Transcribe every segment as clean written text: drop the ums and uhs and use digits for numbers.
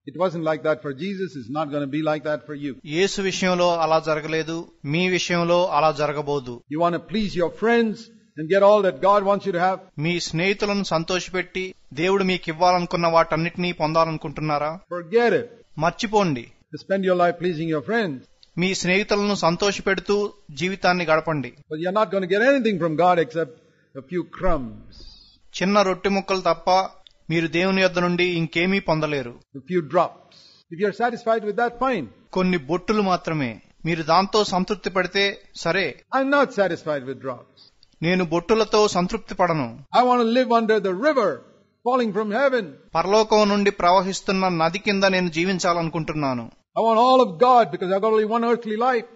It wasn't like that for Jesus. It's not going to be like that for you. యేసు విషయంలో అలా జరగలేదు, మీ విషయంలో అలా జరగబోదు. You want to please your friends and get all that God wants you to have? మీ స్నేహితులను సంతోషపెట్టి దేవుడు మీకు ఇవ్వాలనుకున్న వాటన్నిటినీ పొందాలనుకుంటున్నారా? Forget it. మర్చిపోండి. To spend your life pleasing your friends. మీ స్నేహితులను సంతోషపెడుతూ జీవితాన్ని గడపండి. But you're not going to get anything from God except a few crumbs. చిన్న రొట్టె ముక్కలు తప్ప మీరు దేవుని యొద్ద నుండి ఇంకేమీ పొందలేరు. A few drops. If you're satisfied with that, fine. కొన్ని బొట్టులు మాత్రమే. మీరు దాంతో సంతృప్తి పడితే సరే. I'm not satisfied with drops. నేను బొట్టులతో సంతృప్తి పడను. I want to live under the river falling from heaven. పరలోకం నుండి ప్రవహిస్తున్న నది కింద నేను జీవించాలనుకుంటున్నాను. I want all of God because I've got only one earthly life.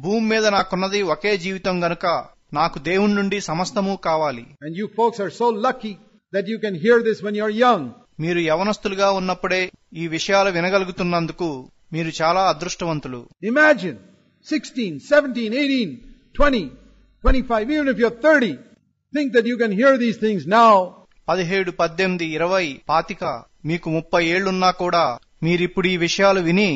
భూమి మీద నాకున్నది ఒకే జీవితం గనుక నాకు దేవుని నుండి సమస్తము కావాలి. And you folks are so lucky that you can hear this when you're young. మీరు యవనస్తులుగా ఉన్నప్పుడే ఈ విషయాలు వినగలుగుతున్నందుకు మీరు చాలా అదృష్టవంతులు. Imagine 16, 17, 18, 20, 25, even if you're 30, think that you can hear these things now. 17, 18, 20, 25 మీకు 30 ఏళ్లున్నా కూడా మీరిప్పుడు ఈ విషయాలు విని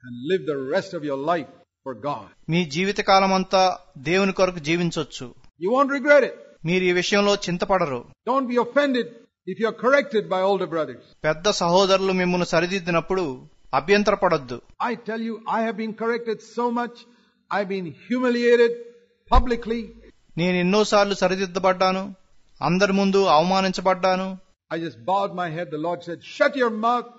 and live the rest of your life for God. మీ జీవితకాలమంతా దేవుని కొరకు జీవించొచ్చు. You won't regret it. మీరు ఈ విషయంలో చింతపడరు. Don't be offended if you're corrected by older brothers. పెద్ద సహోదరులు మిమ్మల్ని సరిదిద్దినప్పుడు అభ్యంతరపడొద్దు. I tell you, I have been corrected so much. I've been humiliated publicly. నేను ఎన్నోసార్లు సరిదిద్దబడ్డాను, అందరి ముందు అవమానించబడ్డాను. I just bowed my head. The Lord said, shut your mouth.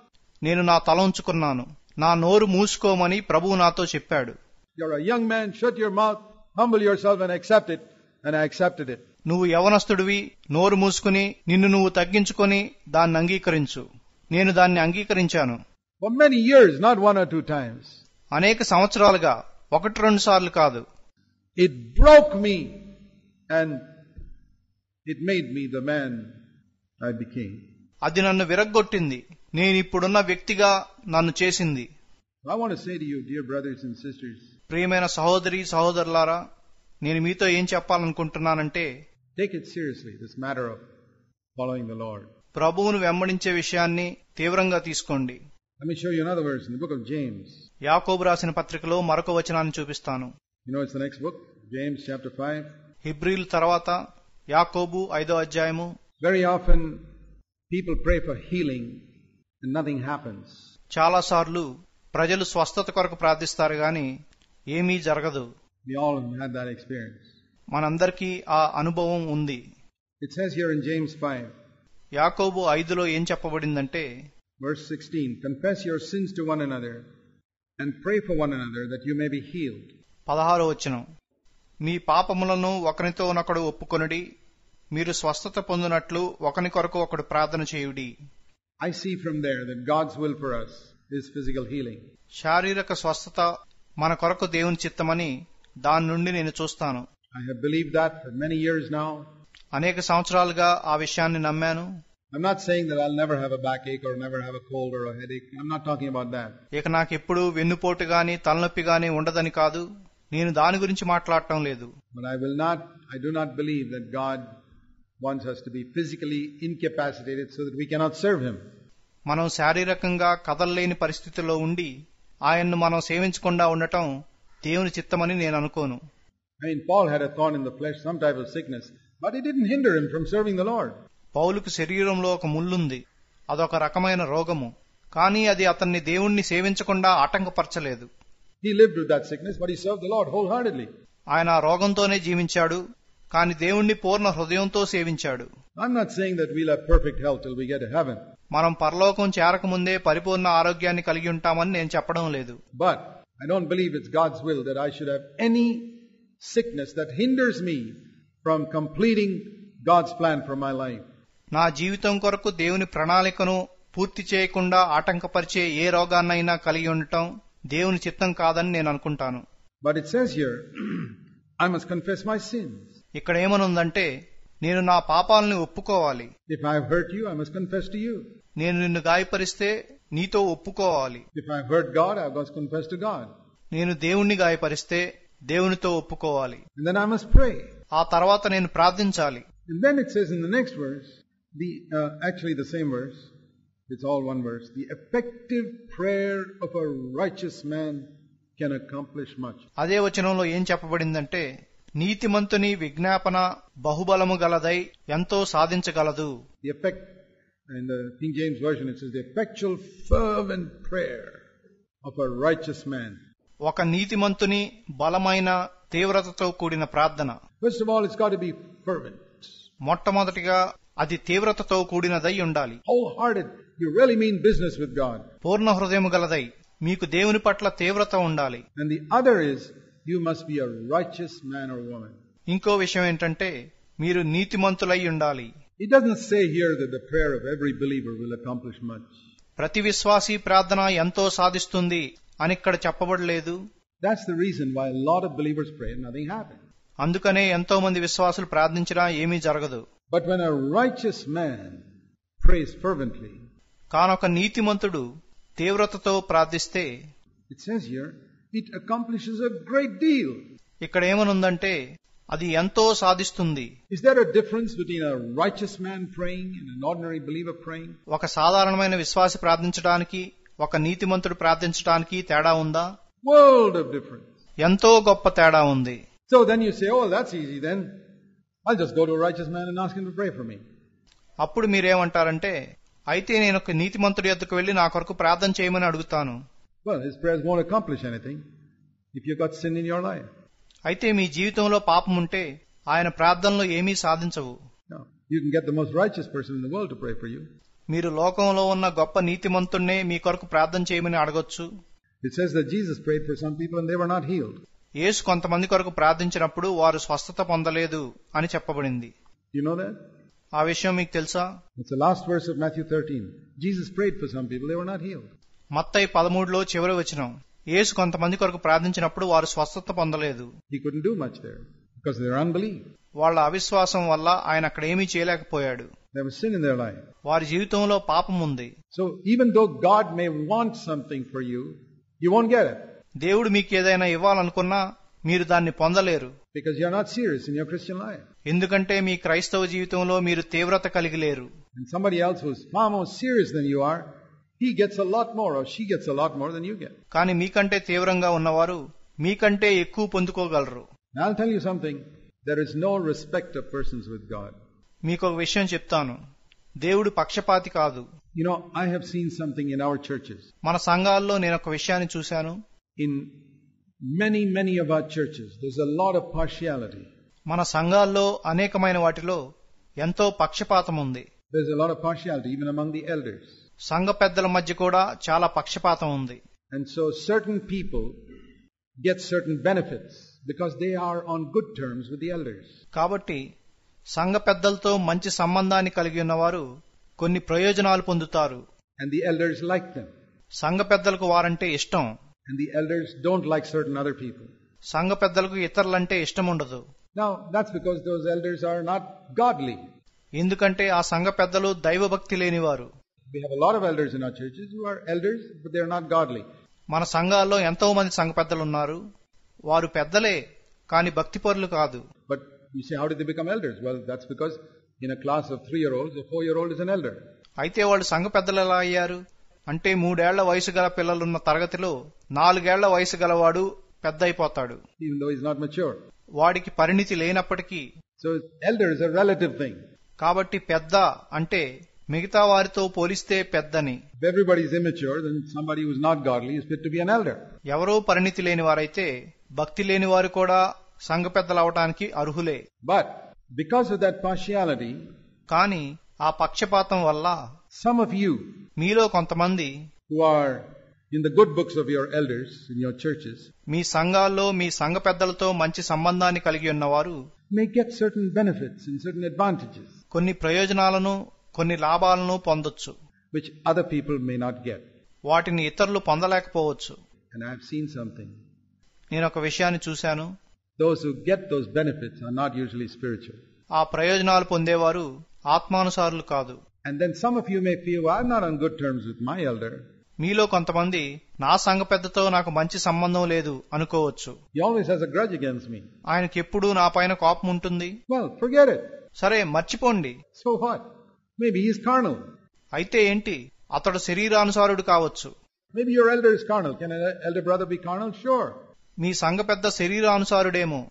నేను నా తల ఉంచుకున్నాను. నా నోరు మూసుకోమని ప్రభువు నాతో చెప్పాడు. You're a young man, shut your mouth, humble yourself and accept it. And I accepted it. నువ్వు యవనస్తుడివి, నోరు మూసుకుని నిన్ను నువ్వు తగ్గించుకొని దాన్ని అంగీకరించు. నేను దాన్ని అంగీకరించాను. For many years, not one or two times. అనేక సంవత్సరాలుగా, 1-2 సార్లు కాదు. It broke me and it made me the man I became. అది నన్ను విరగ్గొట్టింది, నేనిప్పుడున్న వ్యక్తిగా నన్ను చేసింది. I want to say to you, dear brothers and sisters, ప్రియమైన సహోదరి సహోదరులారా, నేను మీతో ఏం చెప్పాలనుకుంటున్నానంటే, take it seriously, this matter of following the Lord. ప్రభువును వెంబడించే విషయాన్ని తీవ్రంగా తీసుకోండి. Let me show you another verse in the book of James. యాకోబు రాసిన పత్రికలో మరొక వచనాన్ని చూపిస్తాను. You know it's the next book, James chapter 5. హిబ్రీల తర్వాత యాకోబు 5వ అధ్యాయము. Very often people pray for healing and nothing happens. చాలా సార్లు ప్రజలు స్వస్థత కొరకు ప్రార్థిస్తారు గాని ఏమీ జరగదు. We all have had that experience. మనందరికీ ఆ అనుభవం ఉంది. It says here in James 5, యాకోబు 5లో ఏం చెప్పబడిందంటే, verse 16, confess your sins to one another and pray for one another that you may be healed. 16వ వచనం, మీ పాపములను ఒకరితోనొకడు ఒప్పుకొనుడి, మీరు స్వస్థత పొందినట్లు ఒకని కొరకు ఒకడు ప్రార్థన చేయుడి. I see from there that God's will for us is physical healing. శారీరక స్వస్థత మన కొరకు దేవుని చిత్తమని దాని నుండి నేను చూస్తాను. I have believed that for many years now. అనేక సంవత్సరాలుగా ఆ విషయాన్ని నమ్మాను. I'm not saying that I'll never have a backache or never have a cold or a headache. I'm not talking about that. ఇక నాకెప్పుడు వెన్నుపోటు గాని తలనొప్పి గాని ఉండదని కాదు, నేను దాని గురించి మాట్లాడటం లేదు. But I do not believe that God wants us to be physically incapacitated so that we cannot serve Him. మనం శారీరకంగా కదలలేని పరిస్థితిలో ఉండి ఆయన్ను మనం సేవించకుండా ఉండటం దేవుని చిత్తమని నేను అనుకోను. I mean, Paul had a thorn in the flesh, some type of sickness, but it didn't hinder him from serving the Lord. పౌలుకు శరీరంలో ఒక ముళ్ళుంది, అదొక రకమైన రోగము, కానీ అది అతన్ని దేవుణ్ణి సేవించకుండా ఆటంకపరచలేదు. He lived with that sickness, but he served the Lord wholeheartedly. ఆయన ఆ రోగంతోనే జీవించాడు, కానీ దేవుణ్ణి పూర్ణ హృదయంతో సేవించాడు. I'm not saying that we'll have perfect health till we get to heaven. మనం పరలోకం చేరకముందే పరిపూర్ణ ఆరోగ్యాన్ని కలిగి ఉంటామని నేను చెప్పడం లేదు. But I don't believe it's God's will that I should have any sickness that hinders me from completing God's plan for my life. నా జీవితం కొరకు దేవుని ప్రణాళికను పూర్తి చేయకుండా ఆటంకపరిచే ఏ రోగాన్నైనా కలిగి ఉండటం దేవుని చిత్తం కాదని నేను అనుకుంటాను. But it says here, I must confess my sins. ఇక్కడ ఏమనుందంటే, నేను నా పాపాలని ఒప్పుకోవాలి. If I have hurt you, I must confess to you. నేను నిన్ను గాయపరిస్తే నీతో ఒప్పుకోవాలి. If I have hurt God, I must confess to God. నేను దేవుణ్ణి గాయపరిస్తే దేవునితో ఒప్పుకోవాలి. And then I must pray. ఆ తర్వాత నేను ప్రార్థించాలి. And then it says in the next verse, actually the same verse, It's all one verse. The effective prayer of a righteous man can accomplish much. అదే వచనంలో ఏం చెప్పబడిందంటే నీతిమంతుని విజ్ఞాపన బహుబలము గలదై ఎంతో సాధించగలదు. The effect, in the King James Version it says, the effectual fervent prayer of a righteous man. ఒక నీతిమంతుని బలమైన తీవ్రతతో కూడిన ప్రార్థన. First of all, it's got to be fervent. మొట్టమొదటిగా అది తీవ్రతతో కూడినదై ఉండాలి. Wholehearted. You really mean business with God. పూర్ణ హృదయము గలదై మీకు దేవుని పట్ల తీవ్రత ఉండాలి. And the other is, you must be a righteous man or woman. ఇంకో విషయం ఏంటంటే మీరు నీతిమంతులై ఉండాలి. It doesn't say here that the prayer of every believer will accomplish much. ప్రతి విశ్వాసీ ప్రార్థన ఎంతో సాధిస్తుంది అని ఇక్కడ చెప్పబడలేదు. That's the reason why a lot of believers pray and nothing happens. అందుకనే ఎంతో మంది విశ్వాసులు ప్రార్థించినా ఏమీ జరగదు. But when a righteous man prays fervently, కానొక నీతిమంతుడు తీవ్రతతో ప్రార్థిస్తే, it says here, it accomplishes a great deal. ఇక్కడ ఏమనుందంటే అది ఎంతో సాధిస్తుంది. Is there a difference between a righteous man praying and an ordinary believer praying? ఒక సాధారణమైన విశ్వాసి ప్రార్థించడానికి ఒక నీతిమంతుడు ప్రార్థించడానికి తేడా ఉందా? World of difference. ఎంతో గొప్ప తేడా ఉంది. So then you say, oh, that's easy then. I'll just go to a righteous man and ask him to pray for me. అప్పుడు మీరేమంటారంటే, అయితే నేను ఒక నీతిమంతుడి యొద్దకు వెళ్లి నా కొరకు ప్రార్థన చేయమని అడుగుతాను. Well, his prayers won't accomplish anything if you've got sin in your life. అయితే మీ జీవితంలో పాపం ఉంటే ఆయన ప్రార్థనలో ఏమీ సాధించవు. No. You can get the most righteous person in the world to pray for you. మీరు లోకంలో ఉన్న గొప్ప నీతిమంతుణ్ణే మీ కొరకు ప్రార్థన చేయమని అడగొచ్చు. It says that Jesus prayed for some people and they were not healed. యేసు కొంతమంది కొరకు ప్రార్థించినప్పుడు వారు స్వస్థత పొందలేదు అని చెప్పబడింది. You know that? ఆ విషయం మీకు తెలుసా? It's the last verse of Matthew 13. Jesus prayed for some people, they were not healed. మత్తయి 13లో చివరి వచనం. యేసు కొంతమంది కొరకు ప్రార్థించినప్పుడు వారు స్వస్థత పొందలేదు. He couldn't do much there because of their unbelief. వాళ్ళ అవిశ్వాసం వల్ల ఆయన అక్కడ ఏమీ చేయలేకపోయాడు. There was sin in their life. వారి జీవితంలో పాపం ఉంది. So even though God may want something for you, you won't get it. దేవుడు మీకు ఏదైనా ఇవ్వాలనుకున్నా మీరు దాన్ని పొందలేరు. Because you're not serious in your Christian life. ఎందుకంటే మీ క్రైస్తవ జీవితంలో మీరు తీవ్రత కలిగి లేరు. And somebody else who's far more serious than you are, he gets a lot more or she gets a lot more than you get. కానీ మీకంటే తీవ్రంగా ఉన్నవారు మీకంటే ఎక్కువ పొందుకోగలరు. Now I'll tell you something. There is no respect of persons with God. మీకు ఒక విషయం చెప్తాను. దేవుడు పక్షపాతి కాదు. You know, I have seen something in our churches. మన సంఘాల్లో నేను ఒక విషయాన్ని చూశాను. In many of our churches, there's a lot of partiality. మన సంఘాల్లో అనేకమైన వాటిలో ఎంతో పక్షపాతం ఉంది. There's a lot of partiality even among the elders. సంఘ పెద్దల మధ్య కూడా చాలా పక్షపాతం ఉంది. And so certain people get certain benefits because they are on good terms with the elders. కాబట్టి సంఘ పెద్దలతో మంచి సంబంధాన్ని కలిగి ఉన్నవారు కొన్ని ప్రయోజనాలు పొందుతారు. And the elders like them. సంఘ పెద్దలకు వారంటే ఇష్టం. And the elders don't like certain other people. సంఘ పెద్దలకు ఇతరులంటే ఇష్టం ఉండదు. Now, that's because those elders are not godly. ఎందుకంటే ఆ సంఘ పెద్దలు దైవభక్తి లేనివారు. We have a lot of elders in our churches who are elders, but they're not godly. మన సంఘాల్లో ఎంతో మంది సంఘ పెద్దలు ఉన్నారు. వారు పెద్దలే కానీ భక్తిపరులు కాదు. But you say, how did they become elders? Well, that's because in a class of 3-year-olds, a 4-year-old is an elder. అయితే వాళ్ళు సంఘ పెద్దలు ఎలా అయ్యారు అంటే 3 ఏళ్ల వయసు గల పిల్లలున్న తరగతిలో 4 ఏళ్ల వయసు గలవాడు పెద్ద అయిపోతాడు. Even though he's not mature. వాడికి పరిణితి లేనప్పటికీ. So elder is a relative thing. కాబట్టి పెద్ద అంటే మిగతా వారితో పోలిస్తే పెద్దని. If everybody is immature, then somebody who's not godly is fit to be an elder. ఎవరో పరిణితి లేని వారైతే భక్తి లేని వారు కూడా సంఘ పెద్దలు అవటానికి అర్హులే. But because of that partiality, కానీ ఆ పక్షపాతం వల్ల some of you మీలో కొంతమంది who are in the good books of your elders in your churches, మీ సంఘాల్లో మీ సంఘ పెద్దలతో మంచి సంబంధాన్ని కలిగి ఉన్నవారు may get certain benefits and certain advantages కొన్ని ప్రయోజనాలను కొన్ని లాభాలను పొందొచ్చు, which other people may not get. వాటిని ఇతరులు పొందలేకపోవచ్చు. And I have seen something. నేను ఒక విషయాన్ని చూశాను. Those who get those benefits are not usually spiritual. ఆ ప్రయోజనాలు పొందేవారు ఆత్మానుసారులు కాదు. And then some of you may feel, well, I'm not on good terms with my elder. మీలో కొంతమంది నా సంఘ పెద్దతో నాకు మంచి సంబంధం లేదు అనుకోవచ్చు. He always has a grudge against me. ఆయనకి ఎప్పుడూ నా పైన కోపం ఉంటుంది. Well, forget it. సరే మర్చిపోండి. So what? Maybe he's carnal. అయితే ఏంటి, అతడు శరీరానుసారుడు కావచ్చు. Maybe your elder is carnal. Can an elder brother be carnal? Sure. మీ సంఘ పెద్ద శరీరానుసారుడేమో.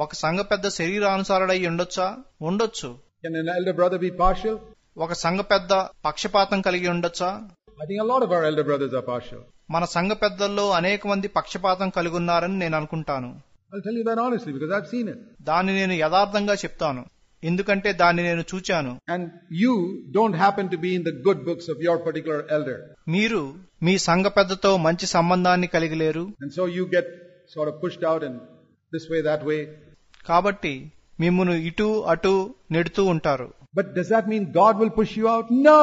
ఒక సంఘ పెద్ద శరీరానుసారుడై ఉండొచ్చా? ఉండొచ్చు. Can an elder brother be partial? ఒక సంఘ పెద్ద పక్షపాతం కలిగి ఉండొచ్చా? I think a lot of our elder brothers are partial. మన సంఘ పెద్దల్లో అనేక మంది పక్షపాతం కలిగి ఉన్నారని నేను అనుకుంటాను. I'll tell you that honestly because I've seen it. దాన్ని నేను యథార్థంగా చెప్తాను, ఎందుకంటే దాన్ని నేను చూచాను. And you don't happen to be in the good books of your particular elder. మీరు మీ సంఘ పెద్దతో మంచి సంబంధాన్ని కలిగి లేరు. And so you get sort of pushed out and this way, that way. కాబట్టి మిమ్మును ఇటు అటు నెడుతూ ఉంటారు. But does that mean God will push you out? No.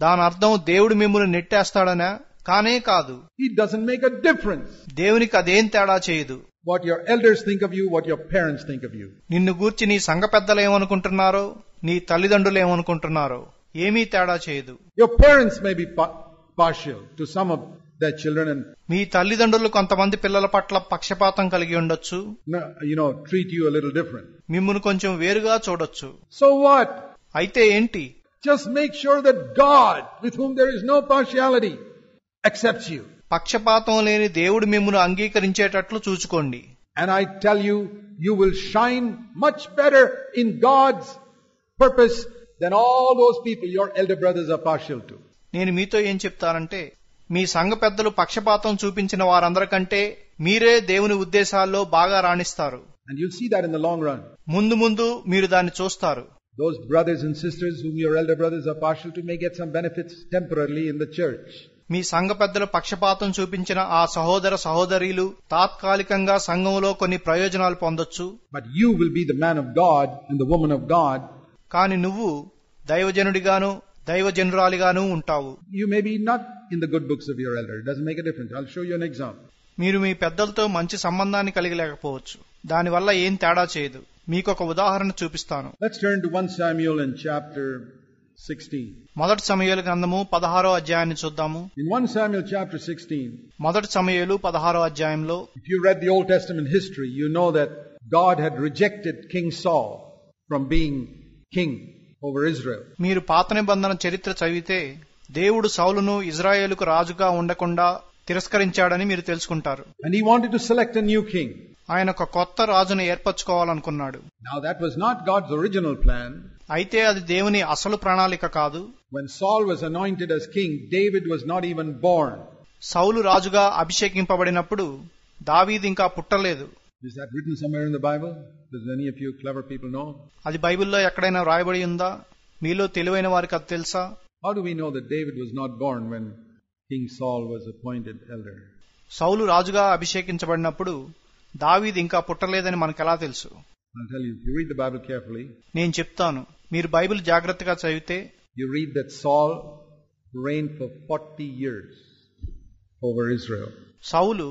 దాని అర్థం దేవుడు మిమ్మును నెట్టేస్తాడనా? కానే కాదు. It doesn't make a difference. దేవునికి అదేం తేడా చేయదు. What your elders think of you, what your parents think of you. నిన్ను గూర్చి నీ సంఘ పెద్దలు ఏమనుకుంటున్నారో, నీ తల్లిదండ్రులు ఏమనుకుంటున్నారో ఏమీ తేడా చేయదు. Your parents may be partial to some of their children and మీ తల్లిదండ్రులు కొంతమంది పిల్లల పట్ల పక్షపాతం కలిగి ఉండొచ్చు. treat you a little different. మిమ్మును కొంచెం వేరుగా చూడొచ్చు. So what? అయితే ఏంటి? Just make sure that God, with whom there is no partiality, accepts you. పక్షపాతం లేని దేవుడు మిమ్మును అంగీకరించేటట్లు చూచుకోండి. And I tell you, you will shine much better in God's purpose than all those people your elder brothers are partial to. నేను మీతో ఏం చెప్తానంటే, మీ సంఘ పెద్దలు పక్షపాతం చూపించిన వారందరికంటే మీరే దేవుని ఉద్దేశాల్లో బాగా రాణిస్తారు. And you'll see that in the long run. ముందు ముందు మీరు దాన్ని చూస్తారు. Those brothers and sisters whom your elder brothers are partial to may get some benefits temporarily in the church. మీ సంఘ పెద్దలు పక్షపాతం చూపించిన ఆ సహోదర సహోదరీలు తాత్కాలికంగా సంఘంలో కొన్ని ప్రయోజనాలు పొందొచ్చు. But you will be the man of God and the woman of God. కాని నువ్వు దైవజనుడిగాను దైవజనురాలిగాను ఉంటావు. You may be not in the good books of your elder. It doesn't make a difference. I'll show you an example. మీరు మీ పెద్దలతో మంచి సంబంధాన్ని కలిగి లేకపోవచ్చు. దానివల్ల ఏం తేడా చేయదు. మీకు ఒక ఉదాహరణ చూపిస్తాను. Let's turn to 1 Samuel in chapter 16. మొదటి సమూయేలు గ్రంథము 16వ అధ్యాయాన్ని చూద్దాము. In 1 Samuel chapter 16, మొదటి సమూయేలు 16వ అధ్యాయంలో, if you read the Old Testament history, you know that God had rejected King Saul from being king over Israel. మీరు పాత నిబంధన చరిత్ర చదివితే దేవుడు సౌలును ఇజ్రాయేలుకు రాజుగా ఉండకుండా తిరస్కరించాడని మీరు తెలుసుకుంటారు. And he wanted to select a new king. ఆయన ఒక కొత్త రాజును ఏర్పరచుకోవాలనుకున్నాడు. Now that was not God's original plan. అయితే అది దేవుని అసలు ప్రణాళిక కాదు. When Saul was anointed as king, David was not even born. సౌలు రాజుగా అభిషేకింపబడినప్పుడు దావీదు ఇంకా పుట్టలేదు. Is that written somewhere in the Bible? Does any of you clever people know? అది బైబిల్లో ఎక్కడైనా రాయబడి ఉందా? మీలో తెలివైన వారికి అది తెలుసా? How do we know that David was not born when King Saul was appointed elder? సౌలు రాజుగా అభిషేకించబడినప్పుడు దావీదు ఇంకా పుట్టలేదని మనకెలా తెలుసు? I'll tell you, if you read the Bible carefully, నేను చెప్తాను, మీరు బైబిల్ జాగ్రత్తగా చదివితే you read that Saul reigned for 40 years over Israel. Saul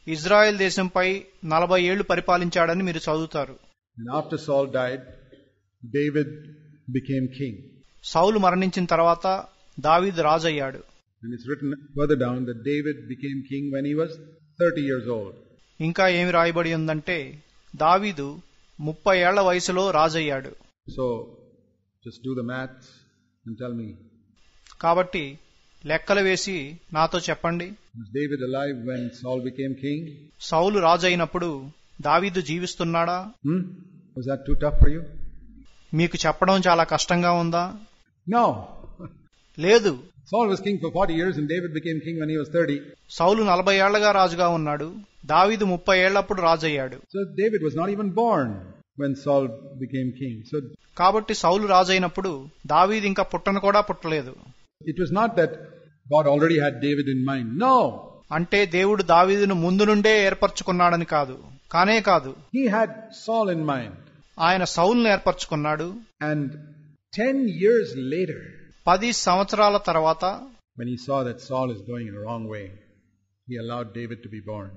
Israel దేశంపై 40 ఏళ్లు పరిపాలించాడని మీరు చదువుతారు. And after Saul died, David became king. సౌలు మరణించిన తర్వాత దావీదు రాజు అయ్యాడు. And it's written further down that David became king when he was 30 years old. ఇంకా ఏమి రాయబడి ఉందంటే దావీదు 30 ఏళ్ల వయసులో రాజయ్యాడు. So just do the maths and tell me. కాబట్టి లెక్కలు వేసి నాతో చెప్పండి. Was David alive when Saul became king? సౌలు రాజు అయినప్పుడు దావీదు జీవిస్తున్నాడా? Was that too tough for you? మీకు చెప్పడం చాలా కష్టంగా ఉందా? No. లేదు. Saul was king for 40 years and David became king when he was 30. సౌలు 40 ఏళ్లగా రాజుగా ఉన్నాడు. దావీదు 30 ఏళ్లప్పుడు రాజయ్యాడు. So David was not even born when Saul became king. So కాబట్టి సౌలు రాజు అయినప్పుడు దావీదు ఇంకా పుట్టను కూడా పుట్టలేదు. it was not that God already had David in mind. No. అంటే దేవుడు దావీదును ముందు నుండే ఏర్పరచుకున్నాడని కాదు. కానే కాదు. He had Saul in mind. ఆయన సౌలును ఏర్పరచుకున్నాడు. And 10 years later, 10 సంవత్సరాల తర్వాత, when he saw that Saul is going in a wrong way, he allowed David to be born.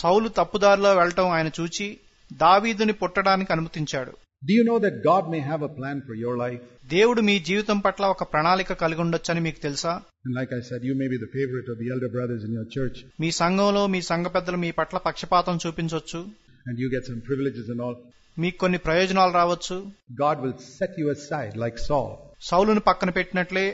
సౌలు తప్పుదారిలో వెళ్ళటం ఆయన చూచి దావీదుని పుట్టడానికి అనుమతించాడు. Do you know that God may have a plan for your life? దేవుడు మీ జీవితం పట్ల ఒక ప్రణాళిక కలిగి ఉండొచ్చని మీకు తెలుసా? And like I said, you may be the favorite of the elder brothers in your church. మీ సంఘంలో మీ సంఘ పెద్దలు మీ పట్ల పక్షపాతం చూపించొచ్చు. And you get some privileges and all. మీకు కొన్ని ప్రయోజనాలు రావచ్చు. God will set you aside like Saul. సౌలును పక్కన పెట్టినట్లే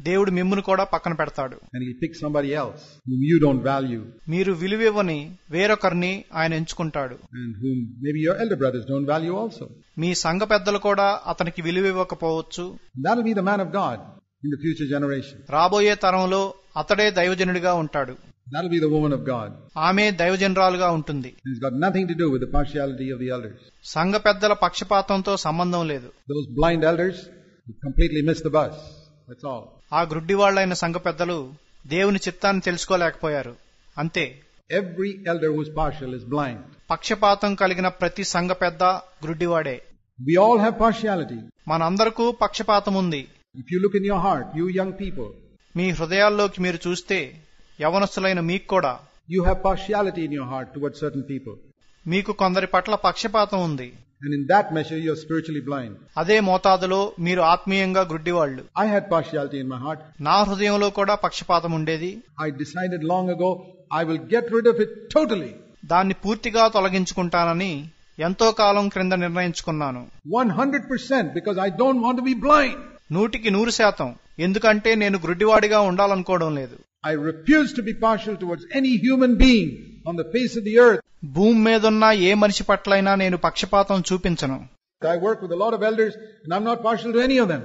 దేవుడు మిమ్మును కూడా పక్కన పెడతాడు. and He picks somebody else whom you don't value, మీరు విలువివ్వని వేరొకరిని ఆయన ఎంచుకుంటాడు. and whom maybe your elder brothers don't value also. మీ సంఘ పెద్దలు కూడా అతనికి విలువివ్వకపోవచ్చు. And that'll be the man of God in the future generation. రాబోయే తరంలో అతడే దైవజనుడిగా ఉంటాడు. That'll be the woman of God. ఆమె దైవజనురాలుగా ఉంటుంది. It's got nothing to do with the partiality of the elders. సంఘ పెద్దల పక్షపాతంతో సంబంధం లేదు. Those blind elders completely missed the bus. That's all. ఆ గ్రుడ్డివాళ్లైన సంఘ పెద్దలు దేవుని చిత్తాన్ని తెలుసుకోలేకపోయారు. అంతే. Every elder who's partial is blind. పక్షపాతం కలిగిన ప్రతి సంఘ పెద్ద గ్రుడ్డివాడే. We all have partiality. మనందరకు పక్షపాతం ఉంది. If you look in your heart, you young people, మీ హృదయాల్లోకి మీరు చూస్తే యవనస్తులైన మీకు కూడా you have partiality in your heart towards certain people. మీకు కొందరి పట్ల పక్షపాతం ఉంది. And in that measure, you're spiritually blind. అదే మోతాదులో మీరు ఆత్మీయంగా గ్రుడ్డివాళ్లు. I had partiality in my heart. నా హృదయంలో కూడా పక్షపాతం ఉండేది. I decided long ago, I will get rid of it totally. దాన్ని పూర్తిగా తొలగించుకుంటానని ఎంతో కాలం క్రింద నిర్ణయించుకున్నాను. 100% because I don't want to be blind. 100% ఎందుకంటే నేను గ్రుడ్డివాడిగా ఉండాలనుకోవడం లేదు. I refuse to be partial towards any human being on the face of the earth. భూమి మీదున్న ఏ మనిషి పట్లైనా నేను పక్షపాతం చూపించను. I work with a lot of elders and I'm not partial to any of them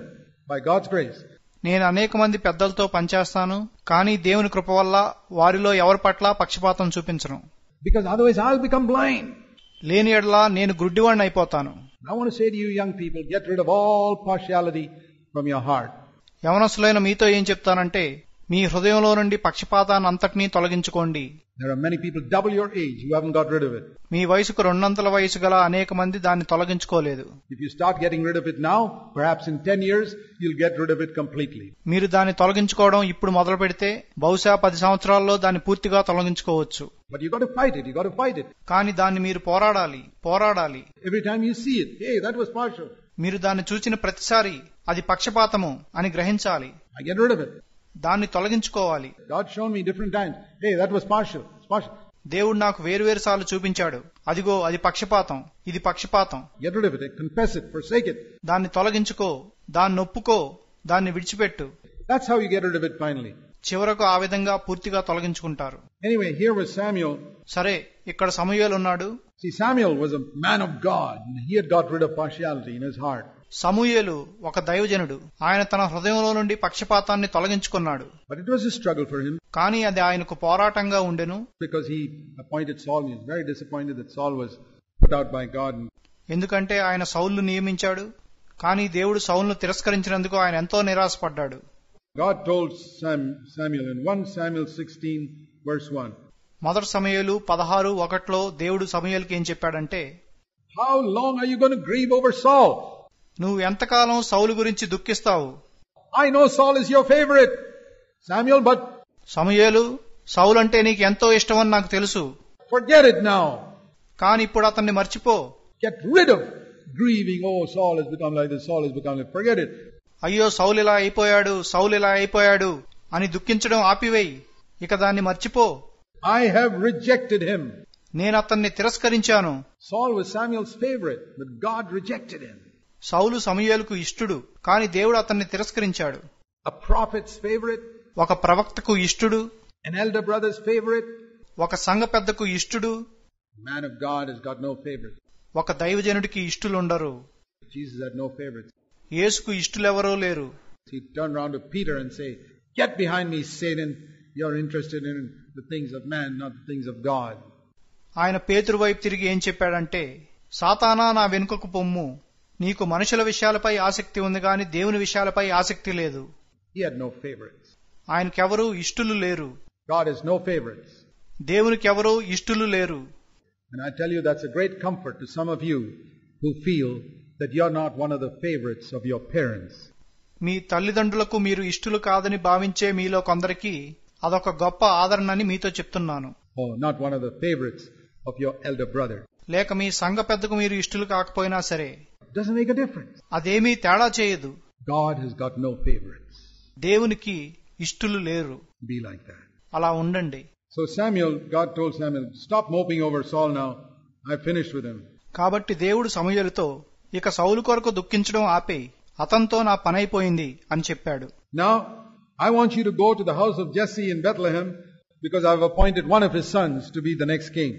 by God's grace. నేను అనేక మంది పెద్దలతో పనిచేస్తాను, కానీ దేవుని కృప వల్ల వారిలో ఎవరి పట్ల పక్షపాతం చూపించను. Because otherwise I'll become blind. లేని ఎడల నేను గ్రుడ్డివాడిని అయిపోతాను. I want to say to you young people, get rid of all partiality from your heart. యవనస్తులైన మీతో ఏం చెప్తానంటే, మీ హృదయంలో నుండి పక్షపాతాన్ని అంతటినీ తొలగించుకోండి. There are many people double your age who haven't got rid of it. మీ వయసుకు 200 వయసు గల అనేక మంది దాన్ని తొలగించుకోలేదు. If you start getting rid of it now, perhaps in 10 years, you'll get rid of it completely. మీరు దాన్ని తొలగించుకోవడం ఇప్పుడు మొదలు పెడితే బహుశా 10 సంవత్సరాల్లో దాన్ని పూర్తిగా తొలగించుకోవచ్చు. But you got to fight it. You got to fight it. కానీ దాన్ని మీరు పోరాడాలి. Every time you see it, hey, that was partial. మీరు దాన్ని చూచిన ప్రతిసారి అది పక్షపాతము అని గ్రహించాలి. I get rid of it. దాన్ని తొలగించుకోవాలి. God shown me different times. Hey, that was partial. It's partial. దేవుడు నాకు వేరువేరు సార్లు చూపించాడు. అదిగో అది పక్షపాతం, ఇది పక్షపాతం. Get rid of it. Confess it. Forsake it. దాన్ని తొలగించుకో, దాన్ని ఒప్పుకో, దాన్ని విడిచిపెట్టు. That's how you get rid of it finally. చివరకు ఆ విధంగా పూర్తిగా తొలగించుకుంటారు. Anyway, here was Samuel. సరే, ఇక్కడ సమూయేలు ఉన్నాడు. See, Samuel was a man of God. He had got rid of partiality in his heart. సమూయేలు ఒక దైవజనుడు. ఆయన తన హృదయంలో నుండి పక్షపాతాన్ని తొలగించుకున్నాడు. But it was a struggle for him. కానీ అది ఆయనకు పోరాటంగా ఉండెను. Because he appointed Saul. He was very disappointed that Saul was put out by God. ఎందుకంటే ఆయన సౌలును నియమించాడు, కానీ దేవుడు సౌలును తిరస్కరించినందుకు ఆయన ఎంతో నిరాశపడ్డాడు. God told Samuel in 1 Samuel 16 verse 1. మొదటి సమూయేలు 16:1 దేవుడు సమూయేలుకి ఏం చెప్పాడంటే, How long are you going to grieve over Saul? నువ్వు ఎంతకాలం సౌలు గురించి దుఃఖిస్తావు? I know Saul is your favorite, Samuel, but సమూయేలు, సౌలు అంటే నీకు ఎంతో ఇష్టమని నాకు తెలుసు. forget it now. కానీ ఇప్పుడు అతన్ని మర్చిపో. Get rid of grieving. Oh, Saul has become like this. Saul has become like this. Forget it. అయ్యో సౌలు ఇలా అయిపోయాడు అని దుఃఖించడం ఆపివేయి. ఇక దాన్ని మర్చిపో. I have rejected him. నేను అతన్ని తిరస్కరించాను. Saul was Samuel's favorite, but God rejected him. సౌలు సమూయేలుకు ఇష్టుడు, కానీ దేవుడు అతన్ని తిరస్కరించాడు. A prophet's favorite, ఒక ప్రవక్తకు ఇష్టుడు, an elder brother's favorite, ఒక సంఘ పెద్దకు ఇష్టుడు. man of God has got no favorite. ఒక దైవజనుడికి ఇష్టులుండరు. Jesus had no favorites. యేసుకు ఇష్టులెవరూ లేరు. He turned around to Peter and say, "Get behind me, Satan. You're interested in the things of man, not the things of God." ఆయన పేతురు వైపు తిరిగి ఏం చెప్పాడంటే, సాతానా నా వెనుకకు పొమ్ము, నీకు మనుషుల విషయాలపై ఆసక్తి ఉంది గాని దేవుని విషయాలపై ఆసక్తి లేదు. He had no favorites. ఆయనకెవరూ ఇష్టులు లేరు. God has no favorites. దేవునికెవరూ ఇష్టులు లేరు. And I tell you, that's a great comfort to some of you who feel that you're not one of the favorites of your parents. మీ తల్లిదండ్రులకు మీరు ఇష్టులు కాదని భావించే మీలో కొందరికి అదొక గొప్ప ఆదరణని మీతో చెప్తున్నాను. Or not one of the favorites of your elder brother. లేక మీ సంఘ పెద్దకు మీరు ఇష్టులు కాకపోయినా సరే, It doesn't make a difference. అదేమీ తేడా చేయదు. God has got no favorites. దేవునికి ఇష్టులు లేరు. Be like that. అలా ఉండండి. So God told Samuel, stop moping over Saul now. I've finished with him. కాబట్టి దేవుడు సమూయేలుతో, ఇక సౌలు కొరకు దుఃఖించడం ఆపేయి, అతనితో నా పనైపోయింది అని చెప్పాడు. Now, I want you to go to the house of Jesse in Bethlehem because I have appointed one of his sons to be the next king.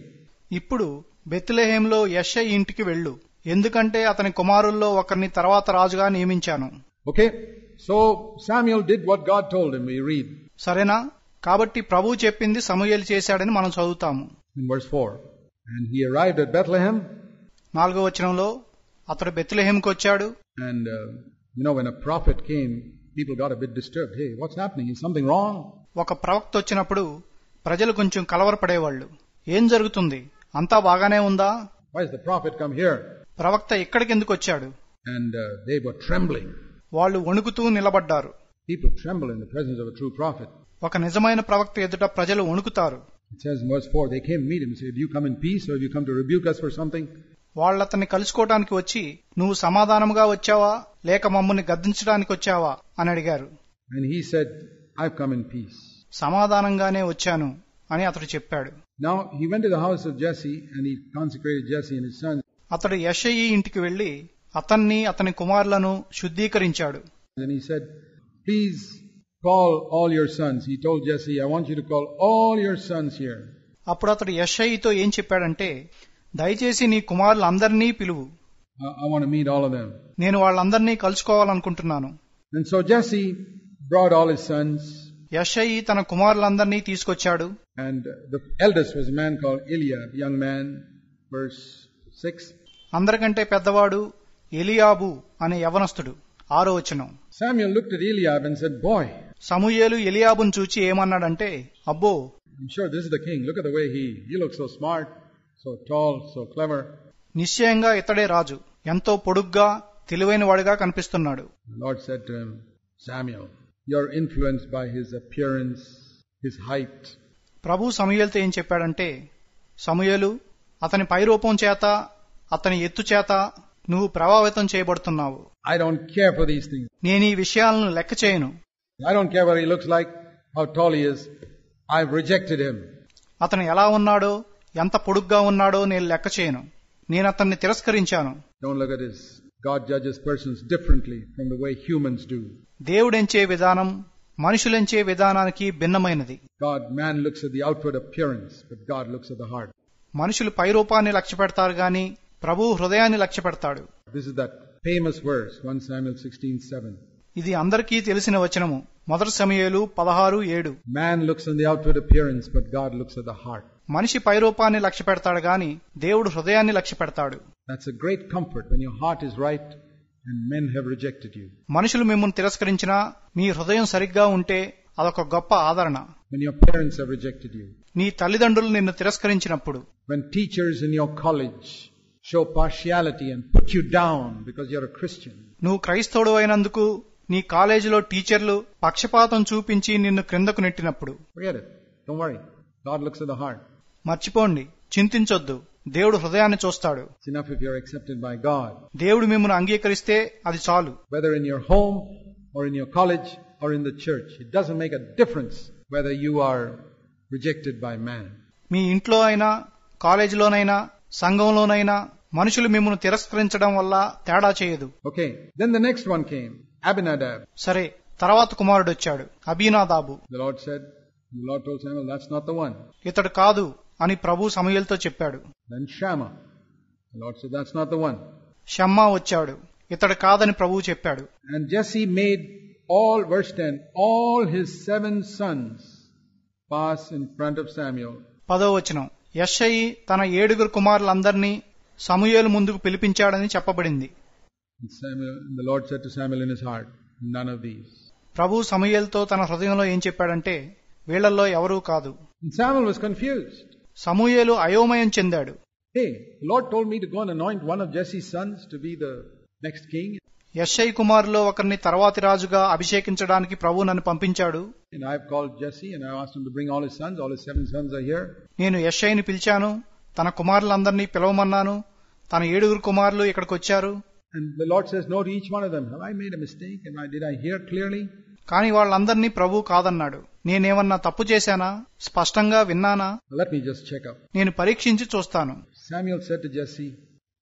ఇప్పుడు బెత్లెహేంలో యెషై ఇంటికి వెళ్ళు, ఎందుకంటే అతని కుమారుల్లో ఒకరిని తర్వాత రాజుగా నియమించాను. Okay, so Samuel did what God told him. We read సరేనా? కాబట్టి ప్రభువు చెప్పింది సమూయేలు చేశాడని మనం చదువుతాము. in verse 4. And he arrived at Bethlehem. 4వ వచనంలో అతడు బెత్లెహేంకు వచ్చాడు. And when a prophet came, people got a bit disturbed. Hey, what's happening? Is something wrong? ఒక ప్రవక్త వచ్చినప్పుడు ప్రజలు కొంచెం కలవరపడేవాళ్లు. ఏం జరుగుతుంది? అంతా బాగానే ఉందా? Why has the prophet come here? ప్రవక్త ఇక్కడికి ఎందుకు వచ్చాడు? And they were trembling. వాళ్ళు వణుకుతూ నిలబడ్డారు. People tremble in the presence of a true prophet. ఒక నిజమైన ప్రవక్త ఎదుట ప్రజలు వణుకుతారు. It says in verse 4, they came to meet him and said, "Do you come in peace or have you come to rebuke us for something?" వాళ్ళతన్ని కలుసుకోవడానికి వచ్చి, నువ్వు సమాధానముగా వచ్చావా లేక మమ్మల్ని గద్దించడానికి వచ్చావా అని అడిగారు. And he said, "I've come in peace." సమాధానంగానే వచ్చాను అని అతడు చెప్పాడు. Now he went to the house of Jesse and he consecrated Jesse and his sons. అతడు యెషయి ఇంటికి వెళ్లి అతన్ని అతని కుమారులను శుద్ధీకరించాడు. And he said, "Please call all your sons." He told Jesse, "I want you to call all your sons here." అప్పుడు అతడు యెషయితో ఏం చెప్పాడంటే, దయచేసి నీ కుమారులందరినీ పిలువు, I want to meet all of them. నేను వాళ్ళందరినీ కలుసుకోవాలనుకుంటున్నాను. And so Jesse brought all his sons. యెషయి తన కుమారులందరినీ తీసుకొచ్చాడు. And the eldest was a man called Eliab, young man, verse 6. అందరికంటే పెద్దవాడు ఎలియాబు అనే యవనస్తుడు. 6వ వచనం. Samuel looked at Eliab and said, "Boy." సమూయేలు ఎలియాబును చూచి ఏమన్నాడంటే, అబ్బో, I'm sure this is the king. Look at the way he looks so smart, so tall, so clever. నిశ్చయంగా ఇతడే రాజు, ఎంతో పొడుగ్గా తెలివైన వాడిగా కనిపిస్తున్నాడు. The Lord said to him, "Samuel, you're influenced by his appearance, his height." ప్రభు సమూయేలుతో ఏం చెప్పాడంటే, సమూయేలు, అతని పైరూపం చేత అతని ఎత్తు చేత నువ్వు ప్రభావితం చేయబడుతున్నావు. I don't care for these things. నేను ఈ విషయాలను లెక్క చేయను. I don't care what he looks like, how tall he is. I've rejected him. అతను ఎలా ఉన్నాడో, ఎంత పొడుగ్గా ఉన్నాడో నేను లెక్క చేయను. నేను అతన్ని తిరస్కరించాను. Don't look at his. God judges persons differently from the way humans do. దేవుడెంచే విధానం మనుషులెంచే విధానానికి భిన్నమైనది. Man looks at the outward appearance, but God looks at the heart. మనుషులు పైరూపాన్ని లక్ష్య పెడతారు గాని ప్రభువు హృదయాన్ని లక్ష్య పెడతాడు. This is that famous verse, 1 Samuel 16:7. ఇది అందరికీ తెలిసిన వచనము, 1 సమూయేలు 16:7. Man looks on the outward appearance, but God looks at the heart. మనిషి పైరూపాన్ని లక్ష్య పెడతాడు గాని దేవుడు హృదయాన్ని లక్ష్య పెడతాడు. That's a great comfort when your heart is right and men have rejected you. మనుషులు మిమ్మల్ని తిరస్కరించినా మీ హృదయం సరిగ్గా ఉంటే అదొక గొప్ప ఆదరణ. When your parents have rejected you. నీ తల్లిదండ్రులు నిన్ను తిరస్కరించినప్పుడు. When teachers in your college show partiality and put you down because you're a Christian. నువ్వు క్రైస్తవుడు అయినందుకు నీ కాలేజీలో టీచర్లు పక్షపాతం చూపించి నిన్ను క్రిందకు నెట్టినప్పుడు. Forget it. Don't worry. God looks at the heart. మర్చిపోండి, చింతించొద్దు, దేవుడు హృదయాన్ని చూస్తాడు. It's enough if you're accepted by God. దేవుడు మిమ్మల్ని అంగీకరిస్తే అది చాలు. Whether in your home or in your college or in the church, it doesn't make a difference whether you are rejected by man. మీ ఇంట్లో అయినా, కాలేజీలోనైనా, సంఘంలోనైనా మనుషులు మిమ్మల్ని తిరస్కరించడం వల్ల తేడా చేయదు. Okay. Then the next one came, Abinadab. సరే, తర్వాత కుమారుడు వచ్చాడు, Abinadab. The Lord told Samuel, "That's not the one." ఇతడు కాదు అని ప్రభు సమూయేలుతో చెప్పాడు. Then Shammah. The Lord said, "That's not the one." Shammah వచ్చాడు, ఇతడు కాదని ప్రభువు చెప్పాడు. And Jesse made verse 10, all his 7 sons pass in front of Samuel. 10వ వచనం, యెషయి తన 7 కుమారులందరినీ సమూయేలు ముందుకు పిలిపించాడని చెప్పబడింది. The Lord said to Samuel in his heart, "None of these." ప్రభు సమూయేలుతో తన హృదయంలో ఏం చెప్పాడంటే, వీళ్లలో ఎవరూ కాదు. And Samuel was confused. సమూయేలు అయోమయం చెందాడు. Hey, the Lord told me to go and anoint one of Jesse's sons to be the next king. యెషయి కుమారులో ఒకరిని తర్వాతి రాజుగా అభిషేకించడానికి ప్రభు నన్ను పంపించాడు. And I've called Jesse and I asked him to bring all his sons. All his 7 sons are here. నేను యెషయిని పిలిచాను, తన కుమారులందరినీ పిలవమన్నాను, తన 7 కుమారులు ఇక్కడికి వచ్చారు. And the Lord says no to each one of them. Have I made a mistake? Did I hear clearly? కానీ వాళ్ళందరినీ ప్రభు కాదన్నాడు. నేనేమన్నా తప్పు చేశానా? స్పష్టంగా విన్నానా? Let me just check up. నేను పరీక్షించి చూస్తాను. Samuel said to Jesse,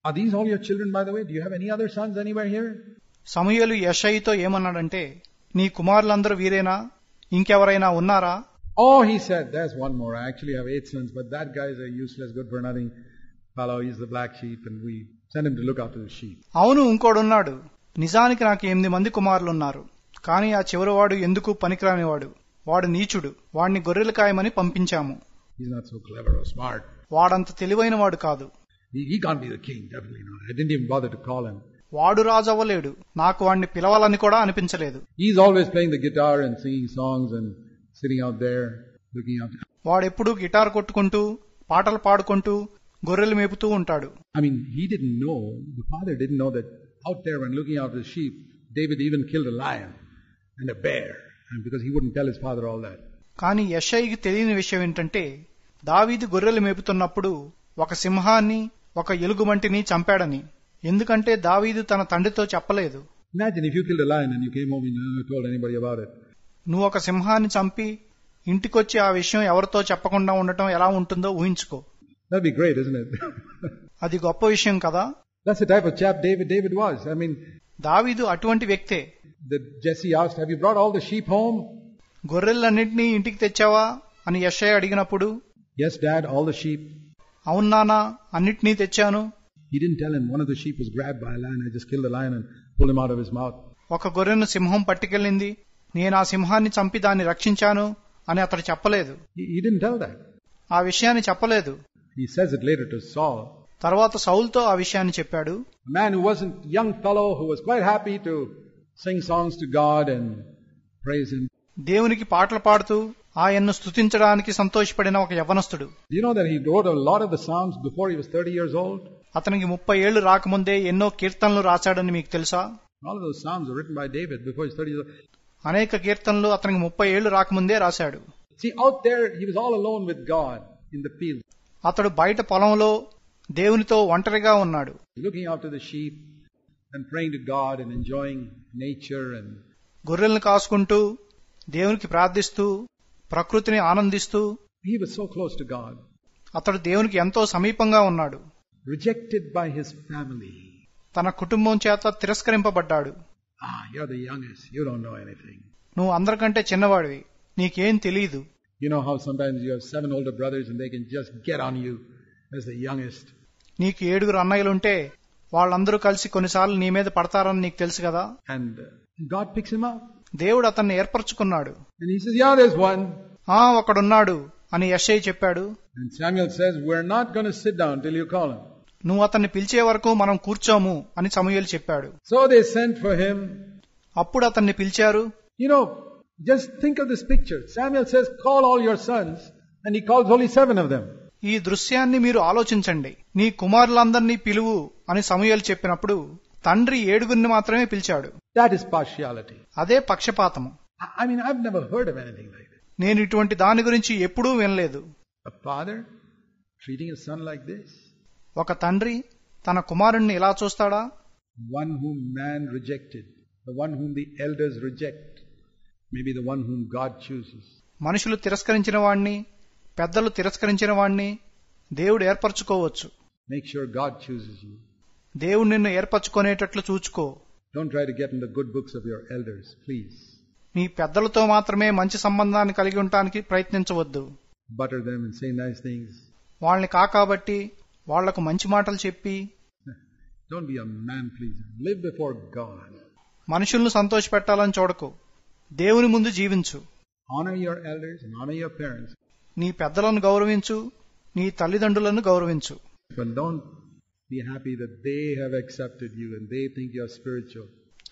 "Are these all your children, by the way? Do you have any other sons anywhere here?" సమూయేలు యెషయితో ఏమన్నాడంటే, నీ కుమారులందరూ వీరేనా? ఇంకెవరైనా ఉన్నారా? Oh, he said, there's one more. I actually have 8 sons, but that guy is a useless, good for nothing fellow. He's the black sheep, and we send him to look after the sheep. అవును, ఇంకోడున్నాడు. నిజానికి నాకు 8 మంది కుమారులున్నారు, కానీ ఆ చివరివాడు ఎందుకు పనికిరానివాడు, వాడు నీచుడు, వాడిని గొర్రెలు కాయమని పంపించాము. He's not so clever or smart. వాడంత తెలివైన వాడు కాదు. He can't be the king, definitely not. I didn't even bother to call him. వాడు రాజు అవ్వలేడు, నాకు వాడిని పిలవాలని కూడా అనిపించలేదు. He's always playing the guitar and singing songs and sitting out there looking out. వాడెప్పుడు guitar కొట్టుకుంటూ పాటలు పాడుకుంటూ గొర్రెలు మేపుతూ ఉంటాడు. I mean, he didn't know, the father didn't know that out there when looking after the sheep, David even killed a lion and a bear, and because he wouldn't tell his father all that. కానీ యెషయికి తెలియని విషయం ఏంటంటే, దావీదు గొర్రెలు మేపుతున్నప్పుడు ఒక సింహాన్ని ఒక ఎలుగుబంటిని చంపాడని. ఎందుకంటే దావీదు తన తండ్రితో చెప్పలేదు. Imagine if you killed a lion and you came home and you never told anybody about it. నువ్వు ఒక సింహాన్ని చంపి ఇంటికొచ్చి ఆ విషయం ఎవరితో చెప్పకుండా ఉండటం ఎలా ఉంటుందో ఊహించుకో. That'd be great, isn't it? అది గొప్ప విషయం కదా. That's the type of chap David was. I mean, దావీదు అటువంటి వ్యక్తే. Jesse asked, have you brought all the sheep home? గొర్రెలన్నింటినీ ఇంటికి తెచ్చావా అని యెషయా అడిగినప్పుడు, Yes, Dad, all the sheep. అవును నాన్న, అన్నిటినీ తెచ్చాను. He didn't tell him one of the sheep was grabbed by a lion. I just killed the lion and pulled him out of his mouth. ఒక గొర్రెను సింహం పట్టుకెళ్ళింది, నేను ఆ సింహాన్ని చంపి దాన్ని రక్షించాను అని అతడు చెప్పలేదు. He didn't tell that. ఆ విషయాన్ని చెప్పలేదు. He says it later to Saul. తర్వాత సౌలుతో ఆ విషయాన్ని చెప్పాడు. A man who wasn't a young fellow who was quite happy to sing songs to God and praise him. దేవునికి పాటలు పాడుతూ ఆయన్ను స్తుతించడానికి సంతోషపడిన ఒక యవ్వనస్తుడు. You know that he wrote a lot of the Psalms before he was 30 years old? అతనికి 30 ఏళ్లు రాకముందే ఎన్నో కీర్తనలు రాశాడని మీకు తెలుసా? All of those Psalms were written by David before he was 30 years old. అనేక కీర్తనలు అతనికి 30 ఏళ్లు రాకముందే రాశాడు. See, out there he was all alone with God in the field. అతడు బయట పొలంలో దేవునితో ఒంటరిగా ఉన్నాడు. Looking after the sheep and praying to God and enjoying nature and గొర్రెలను కాసుకుంటూ దేవునికి ప్రార్థిస్తూ ప్రకృతిని ఆనందిస్తూ. he was so close to God. అతడు దేవునికి ఎంతో సమీపంగా ఉన్నాడు. Rejected by his family. తన కుటుంబం చేత తిరస్కరింపబడ్డాడు. You're the youngest. You don't know anything. నువ్వు అందరికంటే చిన్నవాడివి, నీకేం తెలీదు. You know how sometimes you have 7 older brothers and they can just get on you as the youngest. నీకు 7 అన్నయ్యలుంటే వాళ్ళందరూ కలిసి కొన్నిసార్లు నీ మీద పడతారని నీకు తెలుసు కదా. And God picks him up. దేవుడు అతన్ని ఏర్పరచుకున్నాడు. And he says, yeah, there's one. ఒకడున్నాడు అని యెషయా చెప్పాడు. And Samuel says, we're not going to sit down till you call him. నువ్వు అతన్ని పిలిచే వరకు మనం కూర్చోము అని సమూయేలు చెప్పాడు. So they sent for him. అప్పుడు అతన్ని పిలిచారు. You know, just think of this picture. Samuel says, call all your sons, and he calls only 7 of them. ఈ దృశ్యాన్ని మీరు ఆలోచించండి. నీ కుమారులందరినీ పిలువు అని సమూయేలు చెప్పినప్పుడు తండ్రి 7 మాత్రమే పిలిచాడు. That is partiality. అదే పక్షపాతము. I mean, I've never heard of anything like that. నేను ఇటువంటి దాని గురించి ఎప్పుడూ వినలేదు. A father treating his son like this. ఒక తండ్రి తన కుమారుణ్ణి ఇలా చూస్తాడా? One whom man rejected, the one whom the elders reject, maybe the one whom God chooses. మనుషులు తిరస్కరించిన వాణ్ణి, పెద్దలు తిరస్కరించిన వాణ్ణి దేవుడు ఏర్పరచుకోవచ్చు. Make sure God chooses you. దేవుడు నిన్ను ఏర్పరచుకునేటట్లు చూచుకో. Don't try to get in the good books of your elders, please. నీ పెద్దలతో మాత్రమే మంచి సంబంధాన్ని కలిగి ఉండటానికి ప్రయత్నించవద్దు. Butter them and say nice things. వాళ్ళని కాకాబట్టి వాళ్లకు మంచి మాటలు చెప్పి. Don't be a man pleaser. Live before God. మనుషులను సంతోషపెట్టాలని చూడకు, దేవుని ముందు జీవించు. Honor your elders and honor your parents. నీ పెద్దలను గౌరవించు, నీ తల్లిదండ్రులను గౌరవించు. But don't be happy that they have accepted you and they think you're spiritual.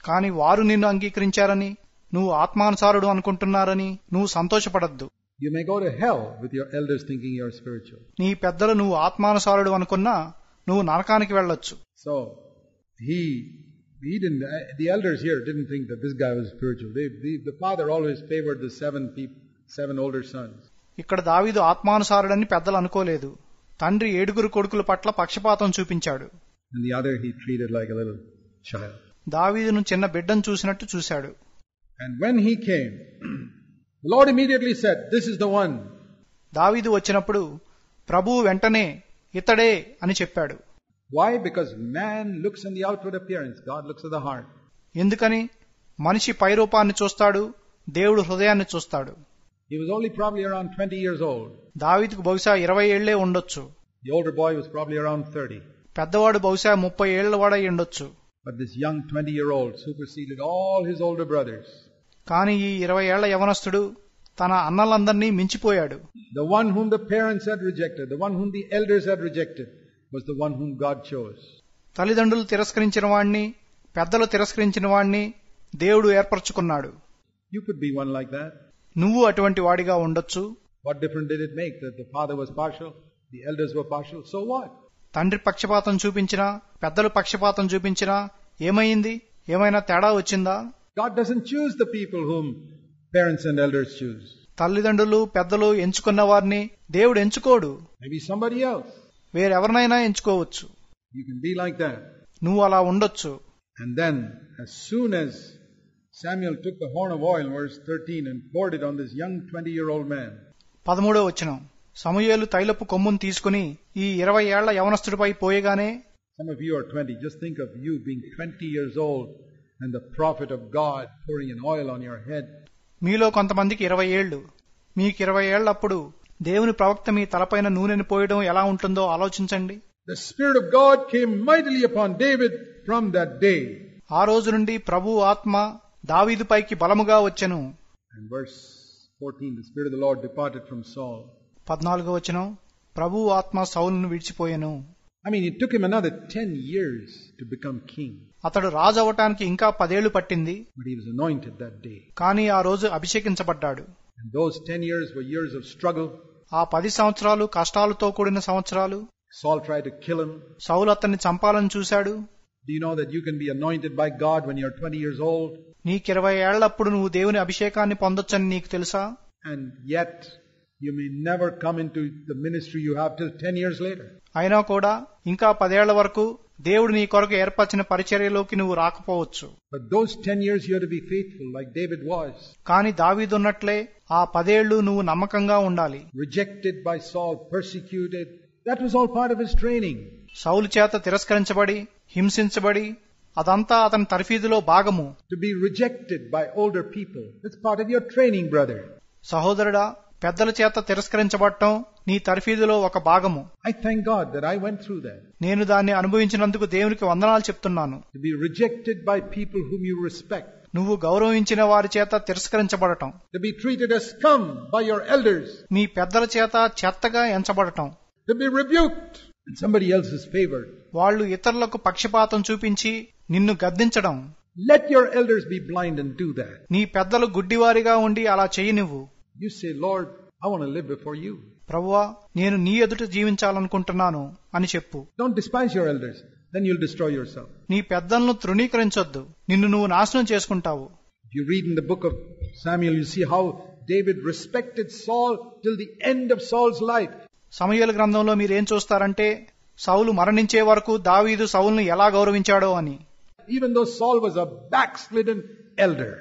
కానీ వారు నిన్ను అంగీకరించారని, నువ్వు ఆత్మానుసారుడు అనుకుంటున్నారని నువ్వు సంతోషపడద్దు. You may go to hell with your elders thinking you're spiritual. నీ పెద్దలు నువ్వు ఆత్మానుసారుడు అనుకున్నా నువ్వు నరకానికి వెళ్ళొచ్చు. So he didn't. The elders here didn't think that this guy was spiritual. The father always favored the 7 older sons. ఇక్కడ దావీదు ఆత్మానుసారుడని పెద్దలు అనుకోలేదు. తండ్రి 7 కొడుకుల పట్ల పక్షపాతం చూపించాడు. And the other he treated like a little child. దావీదును చిన్న బిడ్డను చూసినట్టు చూశాడు. And when he came, the Lord immediately said, "This is the one." దావీదు వచ్చినప్పుడు ప్రభువు వెంటనే ఇతడే అని చెప్పాడు. Why? Because man looks on the outward appearance. God looks at the heart. ఎందుకని? మనిషి పైరూపాన్ని చూస్తాడు, దేవుడు హృదయాన్ని చూస్తాడు. He was only probably around 20 years old. దావీదుకు బహుశా 20 ఏళ్లే ఉండొచ్చు. The older boy was probably around 30. పెద్దవాడు బహుశా 30 ఏళ్ల వాడై ఉండొచ్చు. But this young 20-year-old superseded all his older brothers. కానీ ఈ 20 ఏళ్ల యవనస్తుడు తన అన్నలందరినీ మించిపోయాడు. The one whom the parents had rejected, the one whom the elders had rejected, was the one whom God chose. తల్లిదండ్రులు తిరస్కరించిన వాణ్ణి, పెద్దలు తిరస్కరించిన వాణ్ణి దేవుడు ఏర్పరచుకున్నాడు. You could be one like that. నువ్వు అటువంటి వాడిగా ఉండొచ్చు. What difference did it make that the father was partial, the elders were partial? So what? తండ్రి పక్షపాతం చూపించినా, పెద్దలు పక్షపాతం చూపించినా ఏమైంది? ఏమైనా తేడా వచ్చిందా? God doesn't choose the people whom parents and elders choose. తల్లిదండ్రులు పెద్దలు ఎంచుకున్న వారిని దేవుడు ఎంచుకోడు. Maybe somebody else. వేరెవరినైనా ఎంచుకోవచ్చు. You can be like that. నువ్వు అలా ఉండొచ్చు. And then, as soon as Samuel took the horn of oil, verse 13, and poured it on this young 20-year-old man. 13వ వచనం. సమూయేలు తైలపు కొమ్మును తీసుకుని ఈ 20 ఏళ్ల యవనస్తుడిపై పోయగానే, Some of you are 20. Just think of you being 20 years old and the prophet of God pouring an oil on your head. మీలో కొంతమందికి 20 ఏళ్లు. మీకు 20 ఏళ్లప్పుడు దేవుని ప్రవక్త మీ తలపైన నూనెని పోయడం ఎలా ఉంటుందో ఆలోచించండి. The Spirit of God came mightily upon David from that day. ఆ రోజు నుండి ప్రభు ఆత్మ దావీదుపైకి బలముగా వచ్చెను. And verse 14, the Spirit of the Lord departed from Saul. 14వ వచనం. ప్రభు ఆత్మ సౌలును విడిచిపోయెను. I mean, it took him another 10 years to become king. అతడు రాజు అవటానికి ఇంకా 10 ఏళ్లు పట్టింది. But he was anointed that day. కానీ ఆ రోజు అభిషేకించబడ్డాడు. And those 10 years were years of struggle. ఆ 10 సంవత్సరాలు కష్టాలతో కూడిన సంవత్సరాలు. Saul tried to kill him. సౌలు అతన్ని చంపాలని చూశాడు. Do you know that you can be anointed by God when you're 20 years old? నీకు 20 ఏళ్లప్పుడు నువ్వు దేవుని అభిషేకాన్ని పొందొచ్చని నీకు తెలుసా? And yet, you may never come into the ministry you have till 10 years later. అయినా కూడా ఇంకా 10 ఏళ్ల వరకు దేవుడు నీ కొరకు ఏర్పరిచిన పరిచర్యలోకి నువ్వు రాకపోవచ్చు. But those 10 years you have to be faithful like David was. కానీ దావీదున్నట్లే ఆ 10 ఏళ్లు నువ్వు నమ్మకంగా ఉండాలి. Rejected by Saul, persecuted. That was all part of his training. సౌలు చేత తిరస్కరించబడి, హింసించబడి, అదంతా అతని తర్ఫీదులో భాగము. To be rejected by older people. That's part of your training, brother. సహోదరుడా, పెద్దల చేత తిరస్కరించబడటం నీ తర్ఫీదులో ఒక భాగము. I thank God that I went through that. నేను దాన్ని అనుభవించినందుకు దేవునికి వందనాలు చెప్తున్నాను. To be rejected by people whom you respect. నువ్వు గౌరవించిన వారి చేత తిరస్కరించబడటం. To be treated as scum by your elders. మీ పెద్దల చేత చెత్తగా ఎంచబడటం. To be rebuked and somebody else is favored. వాళ్ళు ఇతరులకు పక్షపాతం చూపించి నిన్ను గద్దించడం. Let your elders be blind and do that. నీ పెద్దలు గుడ్డివారిగా ఉండి అలా చేయనివ్వు. You say, Lord, I want to live before you. ప్రభువా, నేను నీ ఎదుట జీవించాలనుకుంటున్నాను అని చెప్పు. Don't despise your elders. Then you'll destroy yourself. నీ పెద్దలను తృణీకరించొద్దు. నిన్ను నువ్వు నాశనం చేసుకుంటావు. If you read in the book of Samuel, you see how David respected Saul till the end of Saul's life. సమూయేలు గ్రంథంలో మీరేం చూస్తారంటే, సౌలు మరణించే వరకు దావీదు సౌలును ఎలా గౌరవించాడో అని. Even though Saul was a backslidden elder.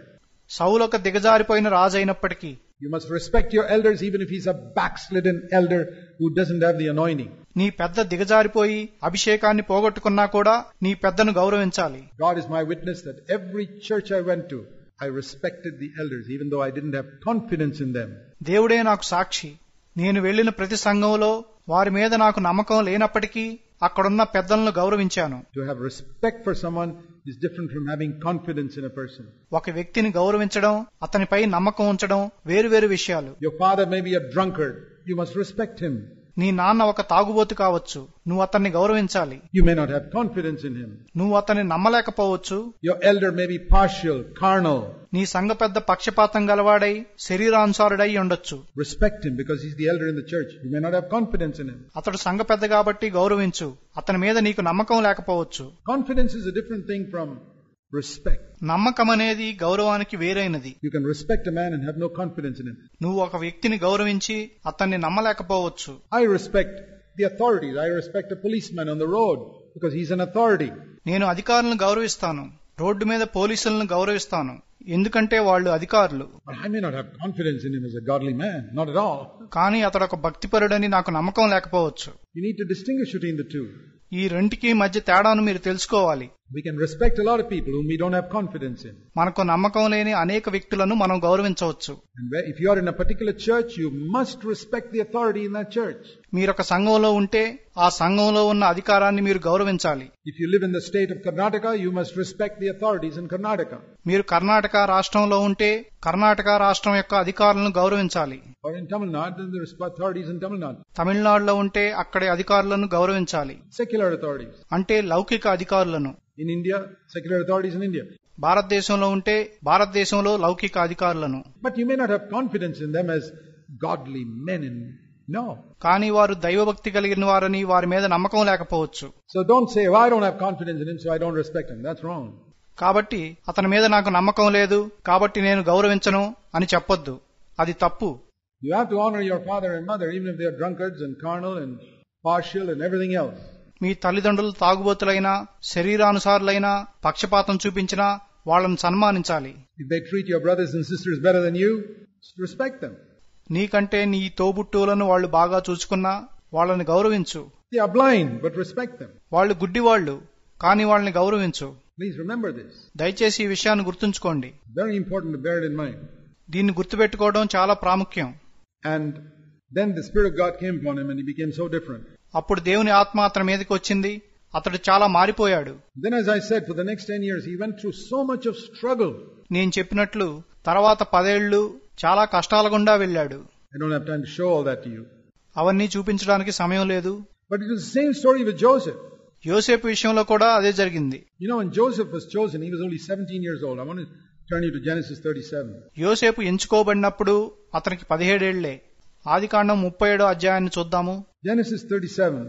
సౌలు ఒక దిగజారిపోయిన రాజు అయినప్పటికీ. You must respect your elders even if he's a backslidden elder who doesn't have the anointing. నీ పెద్ద దిగజారిపోయి అభిషేకాన్ని పోగొట్టుకున్నా కూడా నీ పెద్దను గౌరవించాలి. God is my witness that every church I went to, I respected the elders even though I didn't have confidence in them. దేవుడే నాకు సాక్షి. నేను వెళ్లిన ప్రతి సంఘంలో వారి మీద నాకు నమ్మకం లేనప్పటికీ అక్కడున్న పెద్దలను గౌరవించాను. To have respect for someone is different from having confidence in a person. ఒక వ్యక్తిని గౌరవించడం, అతనిపై నమ్మకం ఉంచడం వేరువేరు విషయాలు. Your father may be a drunkard. You must respect him. నీ నాన్న ఒక తాగుబోతు కావచ్చు. నువ్వు అతన్ని గౌరవించాలి. You may not have confidence in him. నువ్వు అతన్ని నమ్మలేకపోవచ్చు. Your elder may be partial, carnal. నీ సంఘ పెద్ద పక్షపాతం గలవాడై శరీరానుసారుడై ఉండొచ్చు. Respect him because he's the elder in the church. You may not have confidence in him. అతడు సంఘ పెద్ద కాబట్టి గౌరవించు. అతని మీద నీకు నమ్మకం లేకపోవచ్చు. Confidence is a different thing from respect. నమ్మకం అనేది గౌరవానికి వేరైనది. You can respect a man and have no confidence in him. నువ్వు ఒక వ్యక్తిని గౌరవించి అతన్ని నమ్మలేకపోవచ్చు. I respect the authorities. I respect a policeman on the road because he's an authority. నేను అధికారులను గౌరవిస్తాను. రోడ్డు మీద పోలీసులను గౌరవిస్తాను. ఎందుకంటే వాళ్ళు అధికారులు. But I may not have confidence in him as a godly man. Not at all. కానీ అతడు ఒక భక్తిపరుడని నాకు నమ్మకం లేకపోవచ్చు. You need to distinguish between the two. ఈ రెంటికి మధ్య తేడాను మీరు తెలుసుకోవాలి. We can respect a lot of people whom we don't have confidence in. మనకు నమ్మకం లేని అనేక వ్యక్తులను మనం గౌరవించవచ్చు. And if you are in a particular church, you must respect the authority in that church. మీరొక సంఘంలో ఉంటే ఆ సంఘంలో ఉన్న అధికారాన్ని మీరు గౌరవించాలి. If you live in the state of Karnataka, you must respect the authorities in Karnataka. మీరు కర్ణాటక రాష్ట్రంలో ఉంటే కర్ణాటక రాష్ట్రం యొక్క అధికారులను గౌరవించాలి. Or in Tamil Nadu, then there are authorities in Tamil Nadu. తమిళనాడులో ఉంటే అక్కడి అధికారులను గౌరవించాలి. Secular authorities. అంటే లౌకిక అధికారులను. In India, secular authorities in India. భారతదేశంలో ఉంటే భారతదేశంలో లౌకిక అధికారులను. But you may not have confidence in them as godly men and no. కానీ వారు దైవభక్తి కలిగిన వారని వారి మీద నమ్మకం లేకపోవచ్చు. So don't say, well, I don't have confidence in him, so I don't respect him. That's wrong. కాబట్టి అతని మీద నాకు నమ్మకం లేదు కాబట్టి నేను గౌరవించను అని చెప్పొద్దు. అది తప్పు. You have to honor your father and mother even if they are drunkards and carnal and partial and everything else. మీ తల్లిదండ్రులు తాగుబోతులైనా శరీరానుసారులైనా పక్షపాతం చూపించినా వాళ్ళని సన్మానించాలి. If they treat your brothers and sisters better than you, respect them. నీకంటే నీ తోబుట్టువులను వాళ్ళు బాగా చూసుకున్నా వాళ్ళని గౌరవించు. They are blind, but respect them. వాళ్ళు గుడ్డివాళ్లు కానీ వాళ్ళని గౌరవించు. Please remember this. దయచేసి ఈ విషయాన్ని గుర్తుంచుకోండి. Very important to bear it in mind. దీన్ని గుర్తుపెట్టుకోవడం చాలా ప్రాముఖ్యం. And then the Spirit of God came upon him and he became so different. అప్పుడు దేవుని ఆత్మ అతని మీదకి వచ్చింది. అతడు చాలా మారిపోయాడు. Then as I said, for the next 10 years, he went through so much of struggle. నేను చెప్పినట్లు తర్వాత 10 ఏళ్లు చాలా కష్టాల గుండా వెళ్ళాడు. I don't have time to show all that to you. అవన్నీ చూపించడానికి సమయం లేదు. But it was the same story with Joseph. యోసేపు విషయంలో కూడా అదే జరిగింది. You know, when Joseph was chosen, he was only 17 years old. I want to turn you to Genesis 37. యోసేపు ఎంచుకోబడినప్పుడు అతనికి 17 ఏళ్లే. ఆదికాండం 37వ అధ్యాయాన్ని చూద్దాము. Genesis 37.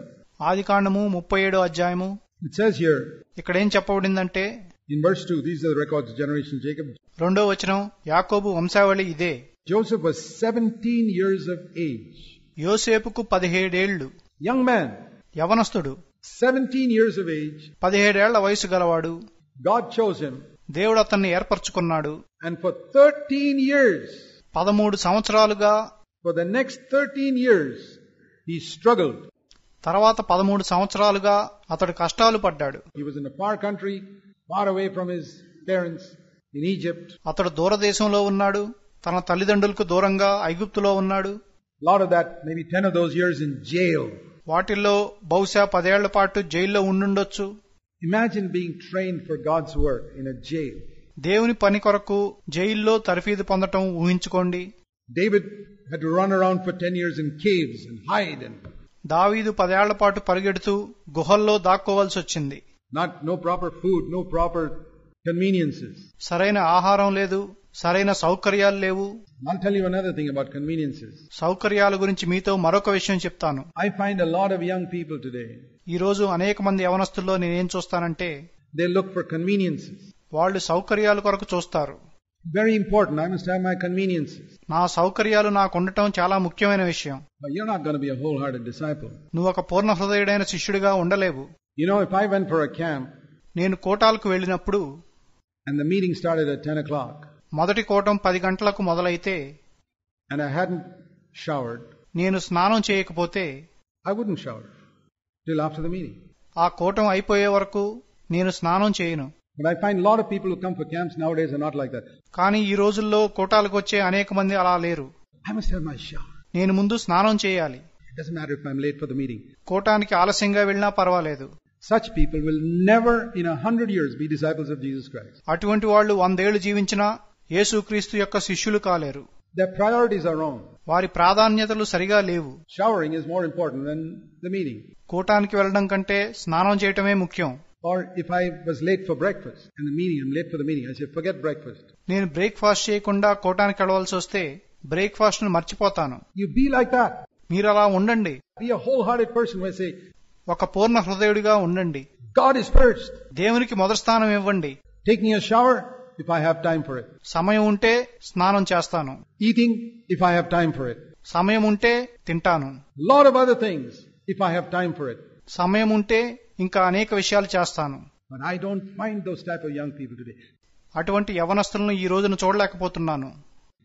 ఆదికాండము 37వ అధ్యాయము. It says here, ఇక్కడ ఏం చెప్పబడిందంటే in verse 2, these are the records of generation of Jacob. 2వ వచనం, యాకోబు వంశావళి ఇదే. Joseph was 17 years of age. యోసేపుకు 17 ఏళ్లు. Young man. యవనస్తుడు. 17 years of age. 17 ఏళ్ల వయసు గలవాడు. God chose him. దేవుడు అతన్ని ఏర్పరచుకున్నాడు. And for 13 years. 13 సంవత్సరాలుగా. For the next 13 years, he struggled. తర్వాత 13 సంవత్సరాలుగా అతడు కష్టాలు పడ్డాడు. He was in a far country, far away from his parents in Egypt. అతడు దూరదేశంలో ఉన్నాడు. తన తల్లిదండ్రులకు దూరంగా ఐగుప్తులో ఉన్నాడు. A lot of that, maybe 10 of those years in jail. వాటిల్లో బహుశా 10 ఏళ్ల పాటు జైల్లో ఉండుండొచ్చు. Imagine being trained for God's work in a jail. దేవుని పని కొరకు జైల్లో తర్ఫీదు పొందటం ఊహించుకోండి. David had to run around for 10 years in caves and hide and దావీదు 10 ఏళ్ల పాటు పరిగెడుతూ గుహల్లో దాక్కోవాల్సి వచ్చింది. no proper food, no proper conveniences. సరైన ఆహారం లేదు, సరైన సౌకర్యాలు లేవు. I'll tell you another thing about conveniences. సౌకర్యాల గురించి మీతో మరొక విషయం చెప్తాను. I find a lot of young people today. ఈ రోజు అనేక మంది యవనస్తుల్లో నేనేం చూస్తానంటే they look for conveniences. వాళ్ళు సౌకర్యాల కొరకు చూస్తారు. Very important. I must have my conveniences. నా సౌకర్యాలు నాకు ఉండటం చాలా ముఖ్యమైన విషయం. But you're not going to be a wholehearted disciple. నువ్వు ఒక పూర్ణ హృదయుడైన శిష్యుడిగా ఉండలేవు. You know, if I went for a camp నేను కోటాలకు వెళ్ళినప్పుడు and the meeting started at 10 o'clock మొదటి కోటం 10 గంటలకు మొదలైతే and I hadn't showered, నేను స్నానం చేయకపోతే I wouldn't shower till after the meeting. ఆ కోటం అయిపోయే వరకు నేను స్నానం చేయను. But I find a lot of people who come for camps nowadays are not like that. కానీ ఈ రోజుల్లో కోటాలకు వచ్చే అనేక మంది అలా లేరు. I must have my shower. నేను ముందు స్నానం చేయాలి. It doesn't matter if I'm late for the meeting. కోటానికి ఆలస్యంగా వెళ్ళినా పర్వాలేదు. Such people will never in 100 years be disciples of Jesus Christ. అటువంటి వాళ్ళు 100 ఏళ్లు జీవించినా యేసుక్రీస్తు యొక్క శిష్యులు కాలేరు. Their priorities are wrong. వారి ప్రాధాన్యతలు సరిగా లేవు. Showering is more important than the meeting. కోటానికి వెళ్ళడం కంటే స్నానం చేయటమే ముఖ్యం. Or if I was late for breakfast and the meeting, I'm late for the meeting, I say forget breakfast. నేను బ్రేక్ఫాస్ట్ చేయకుండా కోటానికి వెళ్ళవలసి వస్తే బ్రేక్ఫాస్ట్ ను మర్చిపోతాను. You be like that. మీరు అలా ఉండండి. Be a wholehearted person who say, ఒక పూర్ణ హృదయుడిగా ఉండండి. God is first. దేవునికి మొదటి స్థానం ఇవ్వండి. Taking a shower if I have time for it. సమయం ఉంటే స్నానం చేస్తాను. Eating if I have time for it. సమయం ఉంటే తింటాను. Lot of other things if I have time for it. సమయం ఉంటే ఇంకా అనేక విషయాలు చేస్తాను. But I don't find those type of young people today. అటువంటి యవనస్తులను ఈ రోజున చూడలేకపోతున్నాను.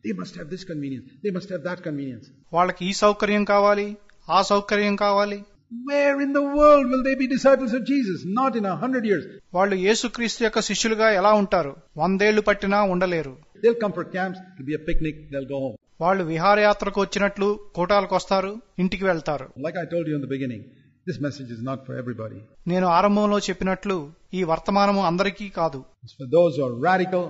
They must have this convenience. They must have that convenience. వాళ్ళకి ఈ సౌకర్యం కావాలి, ఆ సౌకర్యం కావాలి. Where in the world will they be disciples of Jesus? Not in 100 years. వాళ్ళు యేసుక్రీస్తు యొక్క శిష్యులుగా ఎలా ఉంటారు? 100 ఏళ్లు పట్టినా ఉండలేరు. They'll come for camps, it'll be a picnic, they'll go home. వాళ్ళు విహారయాత్రకు వచ్చినట్లు కూటాలకు వస్తారు, ఇంటికి వెళ్తారు. Like I told you in the beginning, this message is not for everybody. నేను ఆరంభంలో చెప్పినట్లు ఈ వర్తమానము అందరికీ కాదు. It's for those who are radical,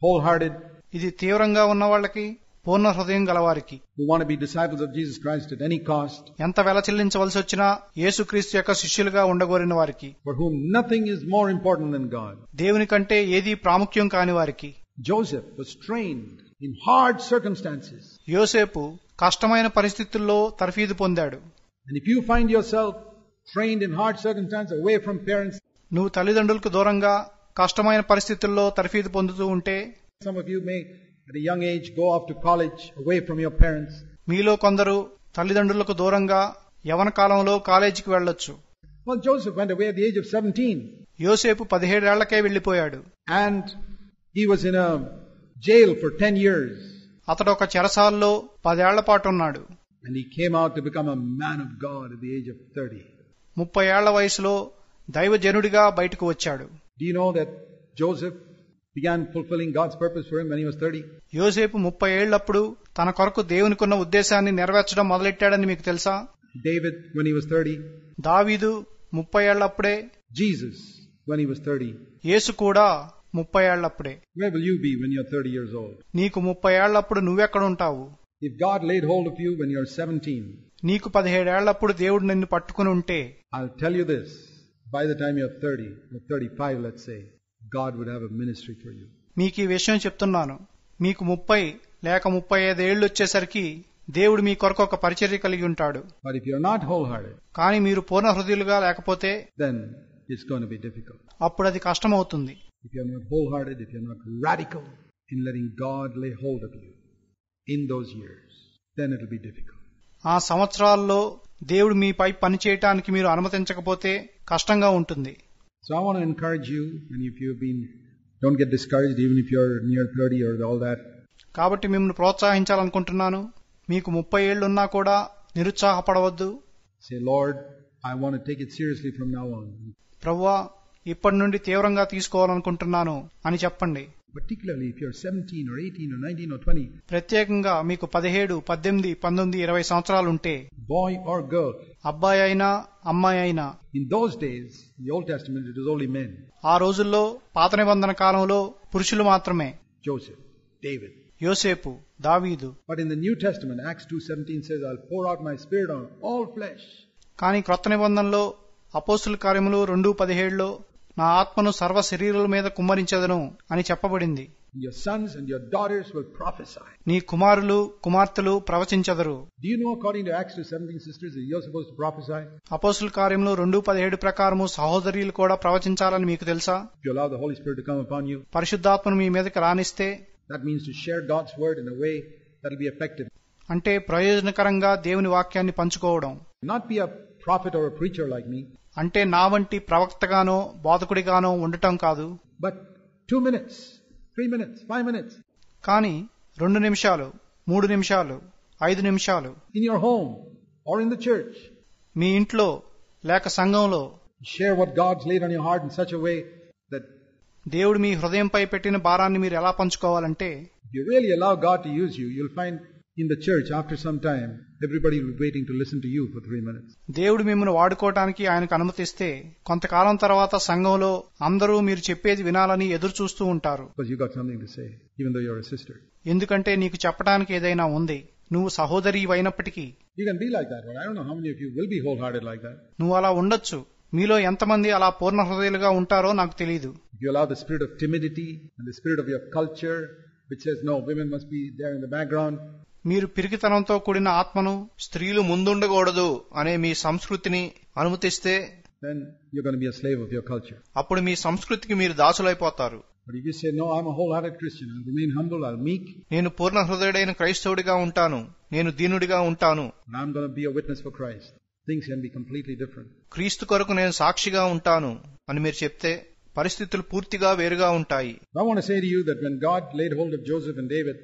wholehearted, ఇది తీవ్రంగా ఉన్న వాళ్ళకి, పూర్ణ హృదయం గలవారికి, who want to be disciples of Jesus Christ at any cost, ఎంత వెల చెల్లించవలసి వచ్చినా యేసుక్రీస్తు యొక్క శిష్యులుగా ఉండగోరిన వారికి, for whom nothing is more important than God. దేవుని కంటే ఏదీ ప్రాముఖ్యం కాని వారికి. Joseph was trained in hard circumstances. యోసేపు కష్టమైన పరిస్థితుల్లో తర్ఫీదు పొందాడు. And if you find yourself trained in hard circumstances away from parents, నువ్వు తల్లిదండ్రులకు దూరంగా కష్టమైన పరిస్థితుల్లో తర్ఫీదు పొందుతూ ఉంటే, some of you may at a young age go off to college away from your parents. మీలో కొందరు తల్లిదండ్రులకు దూరంగా యవన కాలంలో కాలేజీకి వెళ్లొచ్చు. Well, Joseph went away at the age of 17. యోసేపు 17 ఏళ్లకే వెళ్లిపోయాడు. And he was in a jail for 10 years. అతడు ఒక చెరసాల్లో 10 ఏళ్ల పాటు ఉన్నాడు. And he came out to become a man of God at the age of 30. 30 ఏళ్ల వయసులో దైవజనుడిగా బయటకు వచ్చాడు. Do you know that Joseph began fulfilling God's purpose for him when he was 30? యోసేపు 30 ఏళ్లప్పుడు తన కొరకు దేవునికున్న ఉద్దేశాన్ని నెరవేర్చడం మొదలెట్టాడని మీకు తెలుసా? David when he was 30. దావీదు 30 ఏళ్లప్పుడే. Jesus when he was 30. యేసు కూడా 30 ఏళ్లప్పుడే. Where will you be when you're 30 years old? నీకు 30 ఏళ్లప్పుడు నువ్వెక్కడుంటావు? If God laid hold of you when you're 17, నీకు 17 ఏళ్లప్పుడు దేవుడు నిన్ను పట్టుకుని ఉంటే, I'll tell you this, by the time you're 30 or 35, let's say, God would have a ministry for you. మీకు ఈ విషయం చెప్తున్నాను. మీకు 30 లేక 35 ఏళ్లు వచ్చేసరికి దేవుడు మీ కొరకు ఒక పరిచర్య కలిగి ఉంటాడు. But if you're not wholehearted, కానీ మీరు పూర్ణ హృదయులుగా లేకపోతే, then it's going to be difficult. అప్పుడు అది కష్టమవుతుంది. If you're not wholehearted, if you're not radical in letting God lay hold of you in those years, then it'll be difficult. ఆ సంవత్సరాల్లో దేవుడు మీపై పని చేయటానికి మీరు అనుమతించకపోతే కష్టంగా ఉంటుంది. So I want to encourage you, and if you've been, don't get discouraged even if you're near 30 or all that. కాబట్టి మిమ్మల్ని ప్రోత్సహించాలనుకుంటున్నాను. మీకు 30 ఏళ్లున్నా కూడా నిరుత్సాహపడవద్దు. Say, Lord, I want to take it seriously from now on. ప్రభువా, ఇప్పటి నుండి తీవ్రంగా తీసుకోవాలనుకుంటున్నాను అని చెప్పండి. Particularly if you're 17 or 18 or 19 or 20. ప్రత్యేకంగా మీకు 17, 18, 19, 20 సంవత్సరాలుంటే, Boy or girl. అబ్బాయి అయినా అమ్మాయి అయినా. In those days, in the Old Testament, it was only men. ఆ రోజుల్లో పాత నిబంధన కాలంలో పురుషులు మాత్రమే. Joseph, David. యోసేపు, దావీదు. But in the New Testament, Acts 2:17 says, I'll pour out my spirit on all flesh. కానీ క్రొత్త నిబంధనలో అపోస్తుల కార్యములు 2:17లో నా ఆత్మను సర్వ శరీరుల మీద కుమ్మరించెదను అని చెప్పబడింది. Your sons and your daughters will prophesy. నీ కుమారులు కుమార్తెలు ప్రవచించెదరు. Do you know, according to Acts 2:17 sisters, that you're supposed to prophesy? అపోస్తుల కార్యములు 2:17 ప్రకారము సహోదరులు కూడా ప్రవచించాలని మీకు తెలుసా? If you allow the Holy Spirit to come upon you, పరిశుద్ధాత్మను మీ మీదకి రానిస్తే, that means to share God's word in a way that will be effective. అంటే ప్రయోజనకరంగా దేవుని వాక్యాన్ని పంచుకోవడం. Not be a prophet or a preacher like me. అంటే నా వంటి ప్రవక్తగానో బోధకుడిగానో ఉండటం కాదు. But 2 minutes, 3 minutes, 5 minutes. కానీ 2 నిమిషాలు, 3 నిమిషాలు, 5 నిమిషాలు. In your home or in the church. మీ ఇంట్లో లేక సంఘంలో. Share what God's laid on your heart in such a way that దేవుడు మీ హృదయంపై పెట్టిన భారాన్ని మీరు ఎలా పంచుకోవాలంటే, if you really allow God to use you, you'll find in the church after some time everybody will be waiting to listen to you for 3 minutes. దేవుడు మిమ్మల్ని వాడుకోవటానికి ఆయనకు అనుమతిస్తే కొంతకాలం తర్వాత సంఘంలో అందరూ మీరు చెప్పేది వినాలని ఎదురు చూస్తూ ఉంటారు. Because you got something to say even though you're a sister. ఎందుకంటే నీకు చెప్పడానికి ఏదైనా ఉంది. నువ్వు సహోదరి అయినప్పటికీ. You can be like that. Well, I don't know how many of you will be wholehearted like that. నువ్వు అలా ఉండొచ్చు. మీలో ఎంతమంది అలా పూర్ణ హృదయులుగా ఉంటారో నాకు తెలియదు. If you allow the spirit of timidity and the spirit of your culture which says no, women must be there in the background. మీరు పిరికితనంతో కూడిన ఆత్మను, స్త్రీలు ముందుండకూడదు అనే మీ సంస్కృతిని అనుమతిస్తే, then you're going to be a slave of your culture. అప్పుడు మీ సంస్కృతికి మీరు దాసులైపోతారు. But if you say no, I'm a wholehearted Christian, I'll remain humble, I'll meek. నేను పూర్ణ హృదయుడైన క్రైస్తవుడిగా ఉంటాను, నేను దీనుడిగా ఉంటాను, and I'm going to be a witness for Christ. Things can be completely different. క్రీస్తు కొరకు నేను సాక్షిగా ఉంటాను అని మీరు చెప్తే పరిస్థితులు పూర్తిగా వేరుగా ఉంటాయి. I want to say to you that when God laid hold of Joseph and David,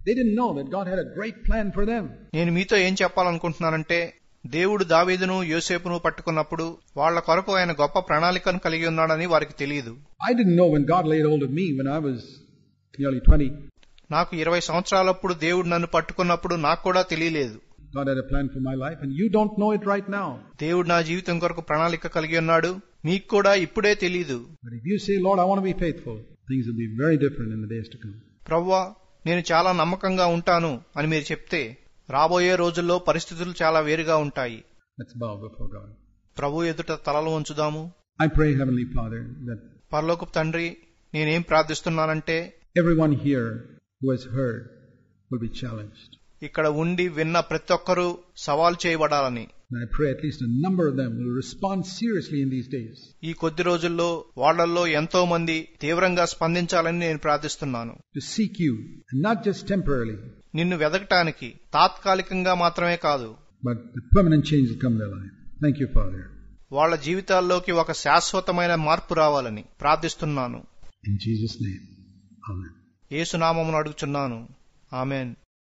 they didn't know that God had a great plan for them. నేను మీతో ఏం చెప్పాలనుకుంటున్నానంటే, దేవుడు దావీదును యోసేపును పట్టుకున్నప్పుడు వాళ్ల కొరకు ఆయన గొప్ప ప్రణాళికను కలిగి ఉన్నాడని వారికి తెలియదు. I didn't know when God laid hold of me when I was nearly 20. నాకు 20 సంవత్సరాలప్పుడు దేవుడు నన్ను పట్టుకున్నప్పుడు నాకు కూడా తెలియలేదు. God had a plan for my life and you don't know it right now. దేవుడు నా జీవితం కొరకు ప్రణాళిక కలిగి ఉన్నాడు, మీకు కూడా ఇప్పుడే తెలీదు. But if you say, Lord, I want to be faithful, things will be very different in the days to come. ప్రభువా, నేను చాలా నమ్మకంగా ఉంటాను అని మీరు చెప్తే రాబోయే రోజుల్లో పరిస్థితులు చాలా వేరుగా ఉంటాయి. Let's bow before God. ప్రభు ఎదుట తలలు ఉంచుదాము. I pray, Heavenly Father, that పరలోకపు తండ్రి, నేనేం ప్రార్థిస్తున్నానంటే everyone here who has heard will be challenged. ఇక్కడ ఉండి విన్న ప్రతి ఒక్కరూ సవాల్ చేయబడాలని. And I pray at least a number of them will respond seriously in these days. ఈ కొద్ది రోజుల్లో వాళ్లలో ఎంతో మంది తీవ్రంగా స్పందించాలని నేను ప్రార్థిస్తున్నాను. To seek you, and not just temporarily. నిన్ను వెదకటానికి తాత్కాలికంగా మాత్రమే కాదు, but the permanent change will come in their life. Thank you, Father. వాళ్ల జీవితాల్లోకి ఒక శాశ్వతమైన మార్పు రావాలని ప్రార్థిస్తున్నాను. In Jesus' name. Amen. యేసు నామమున అడుగుచున్నాను. ఆమేన్.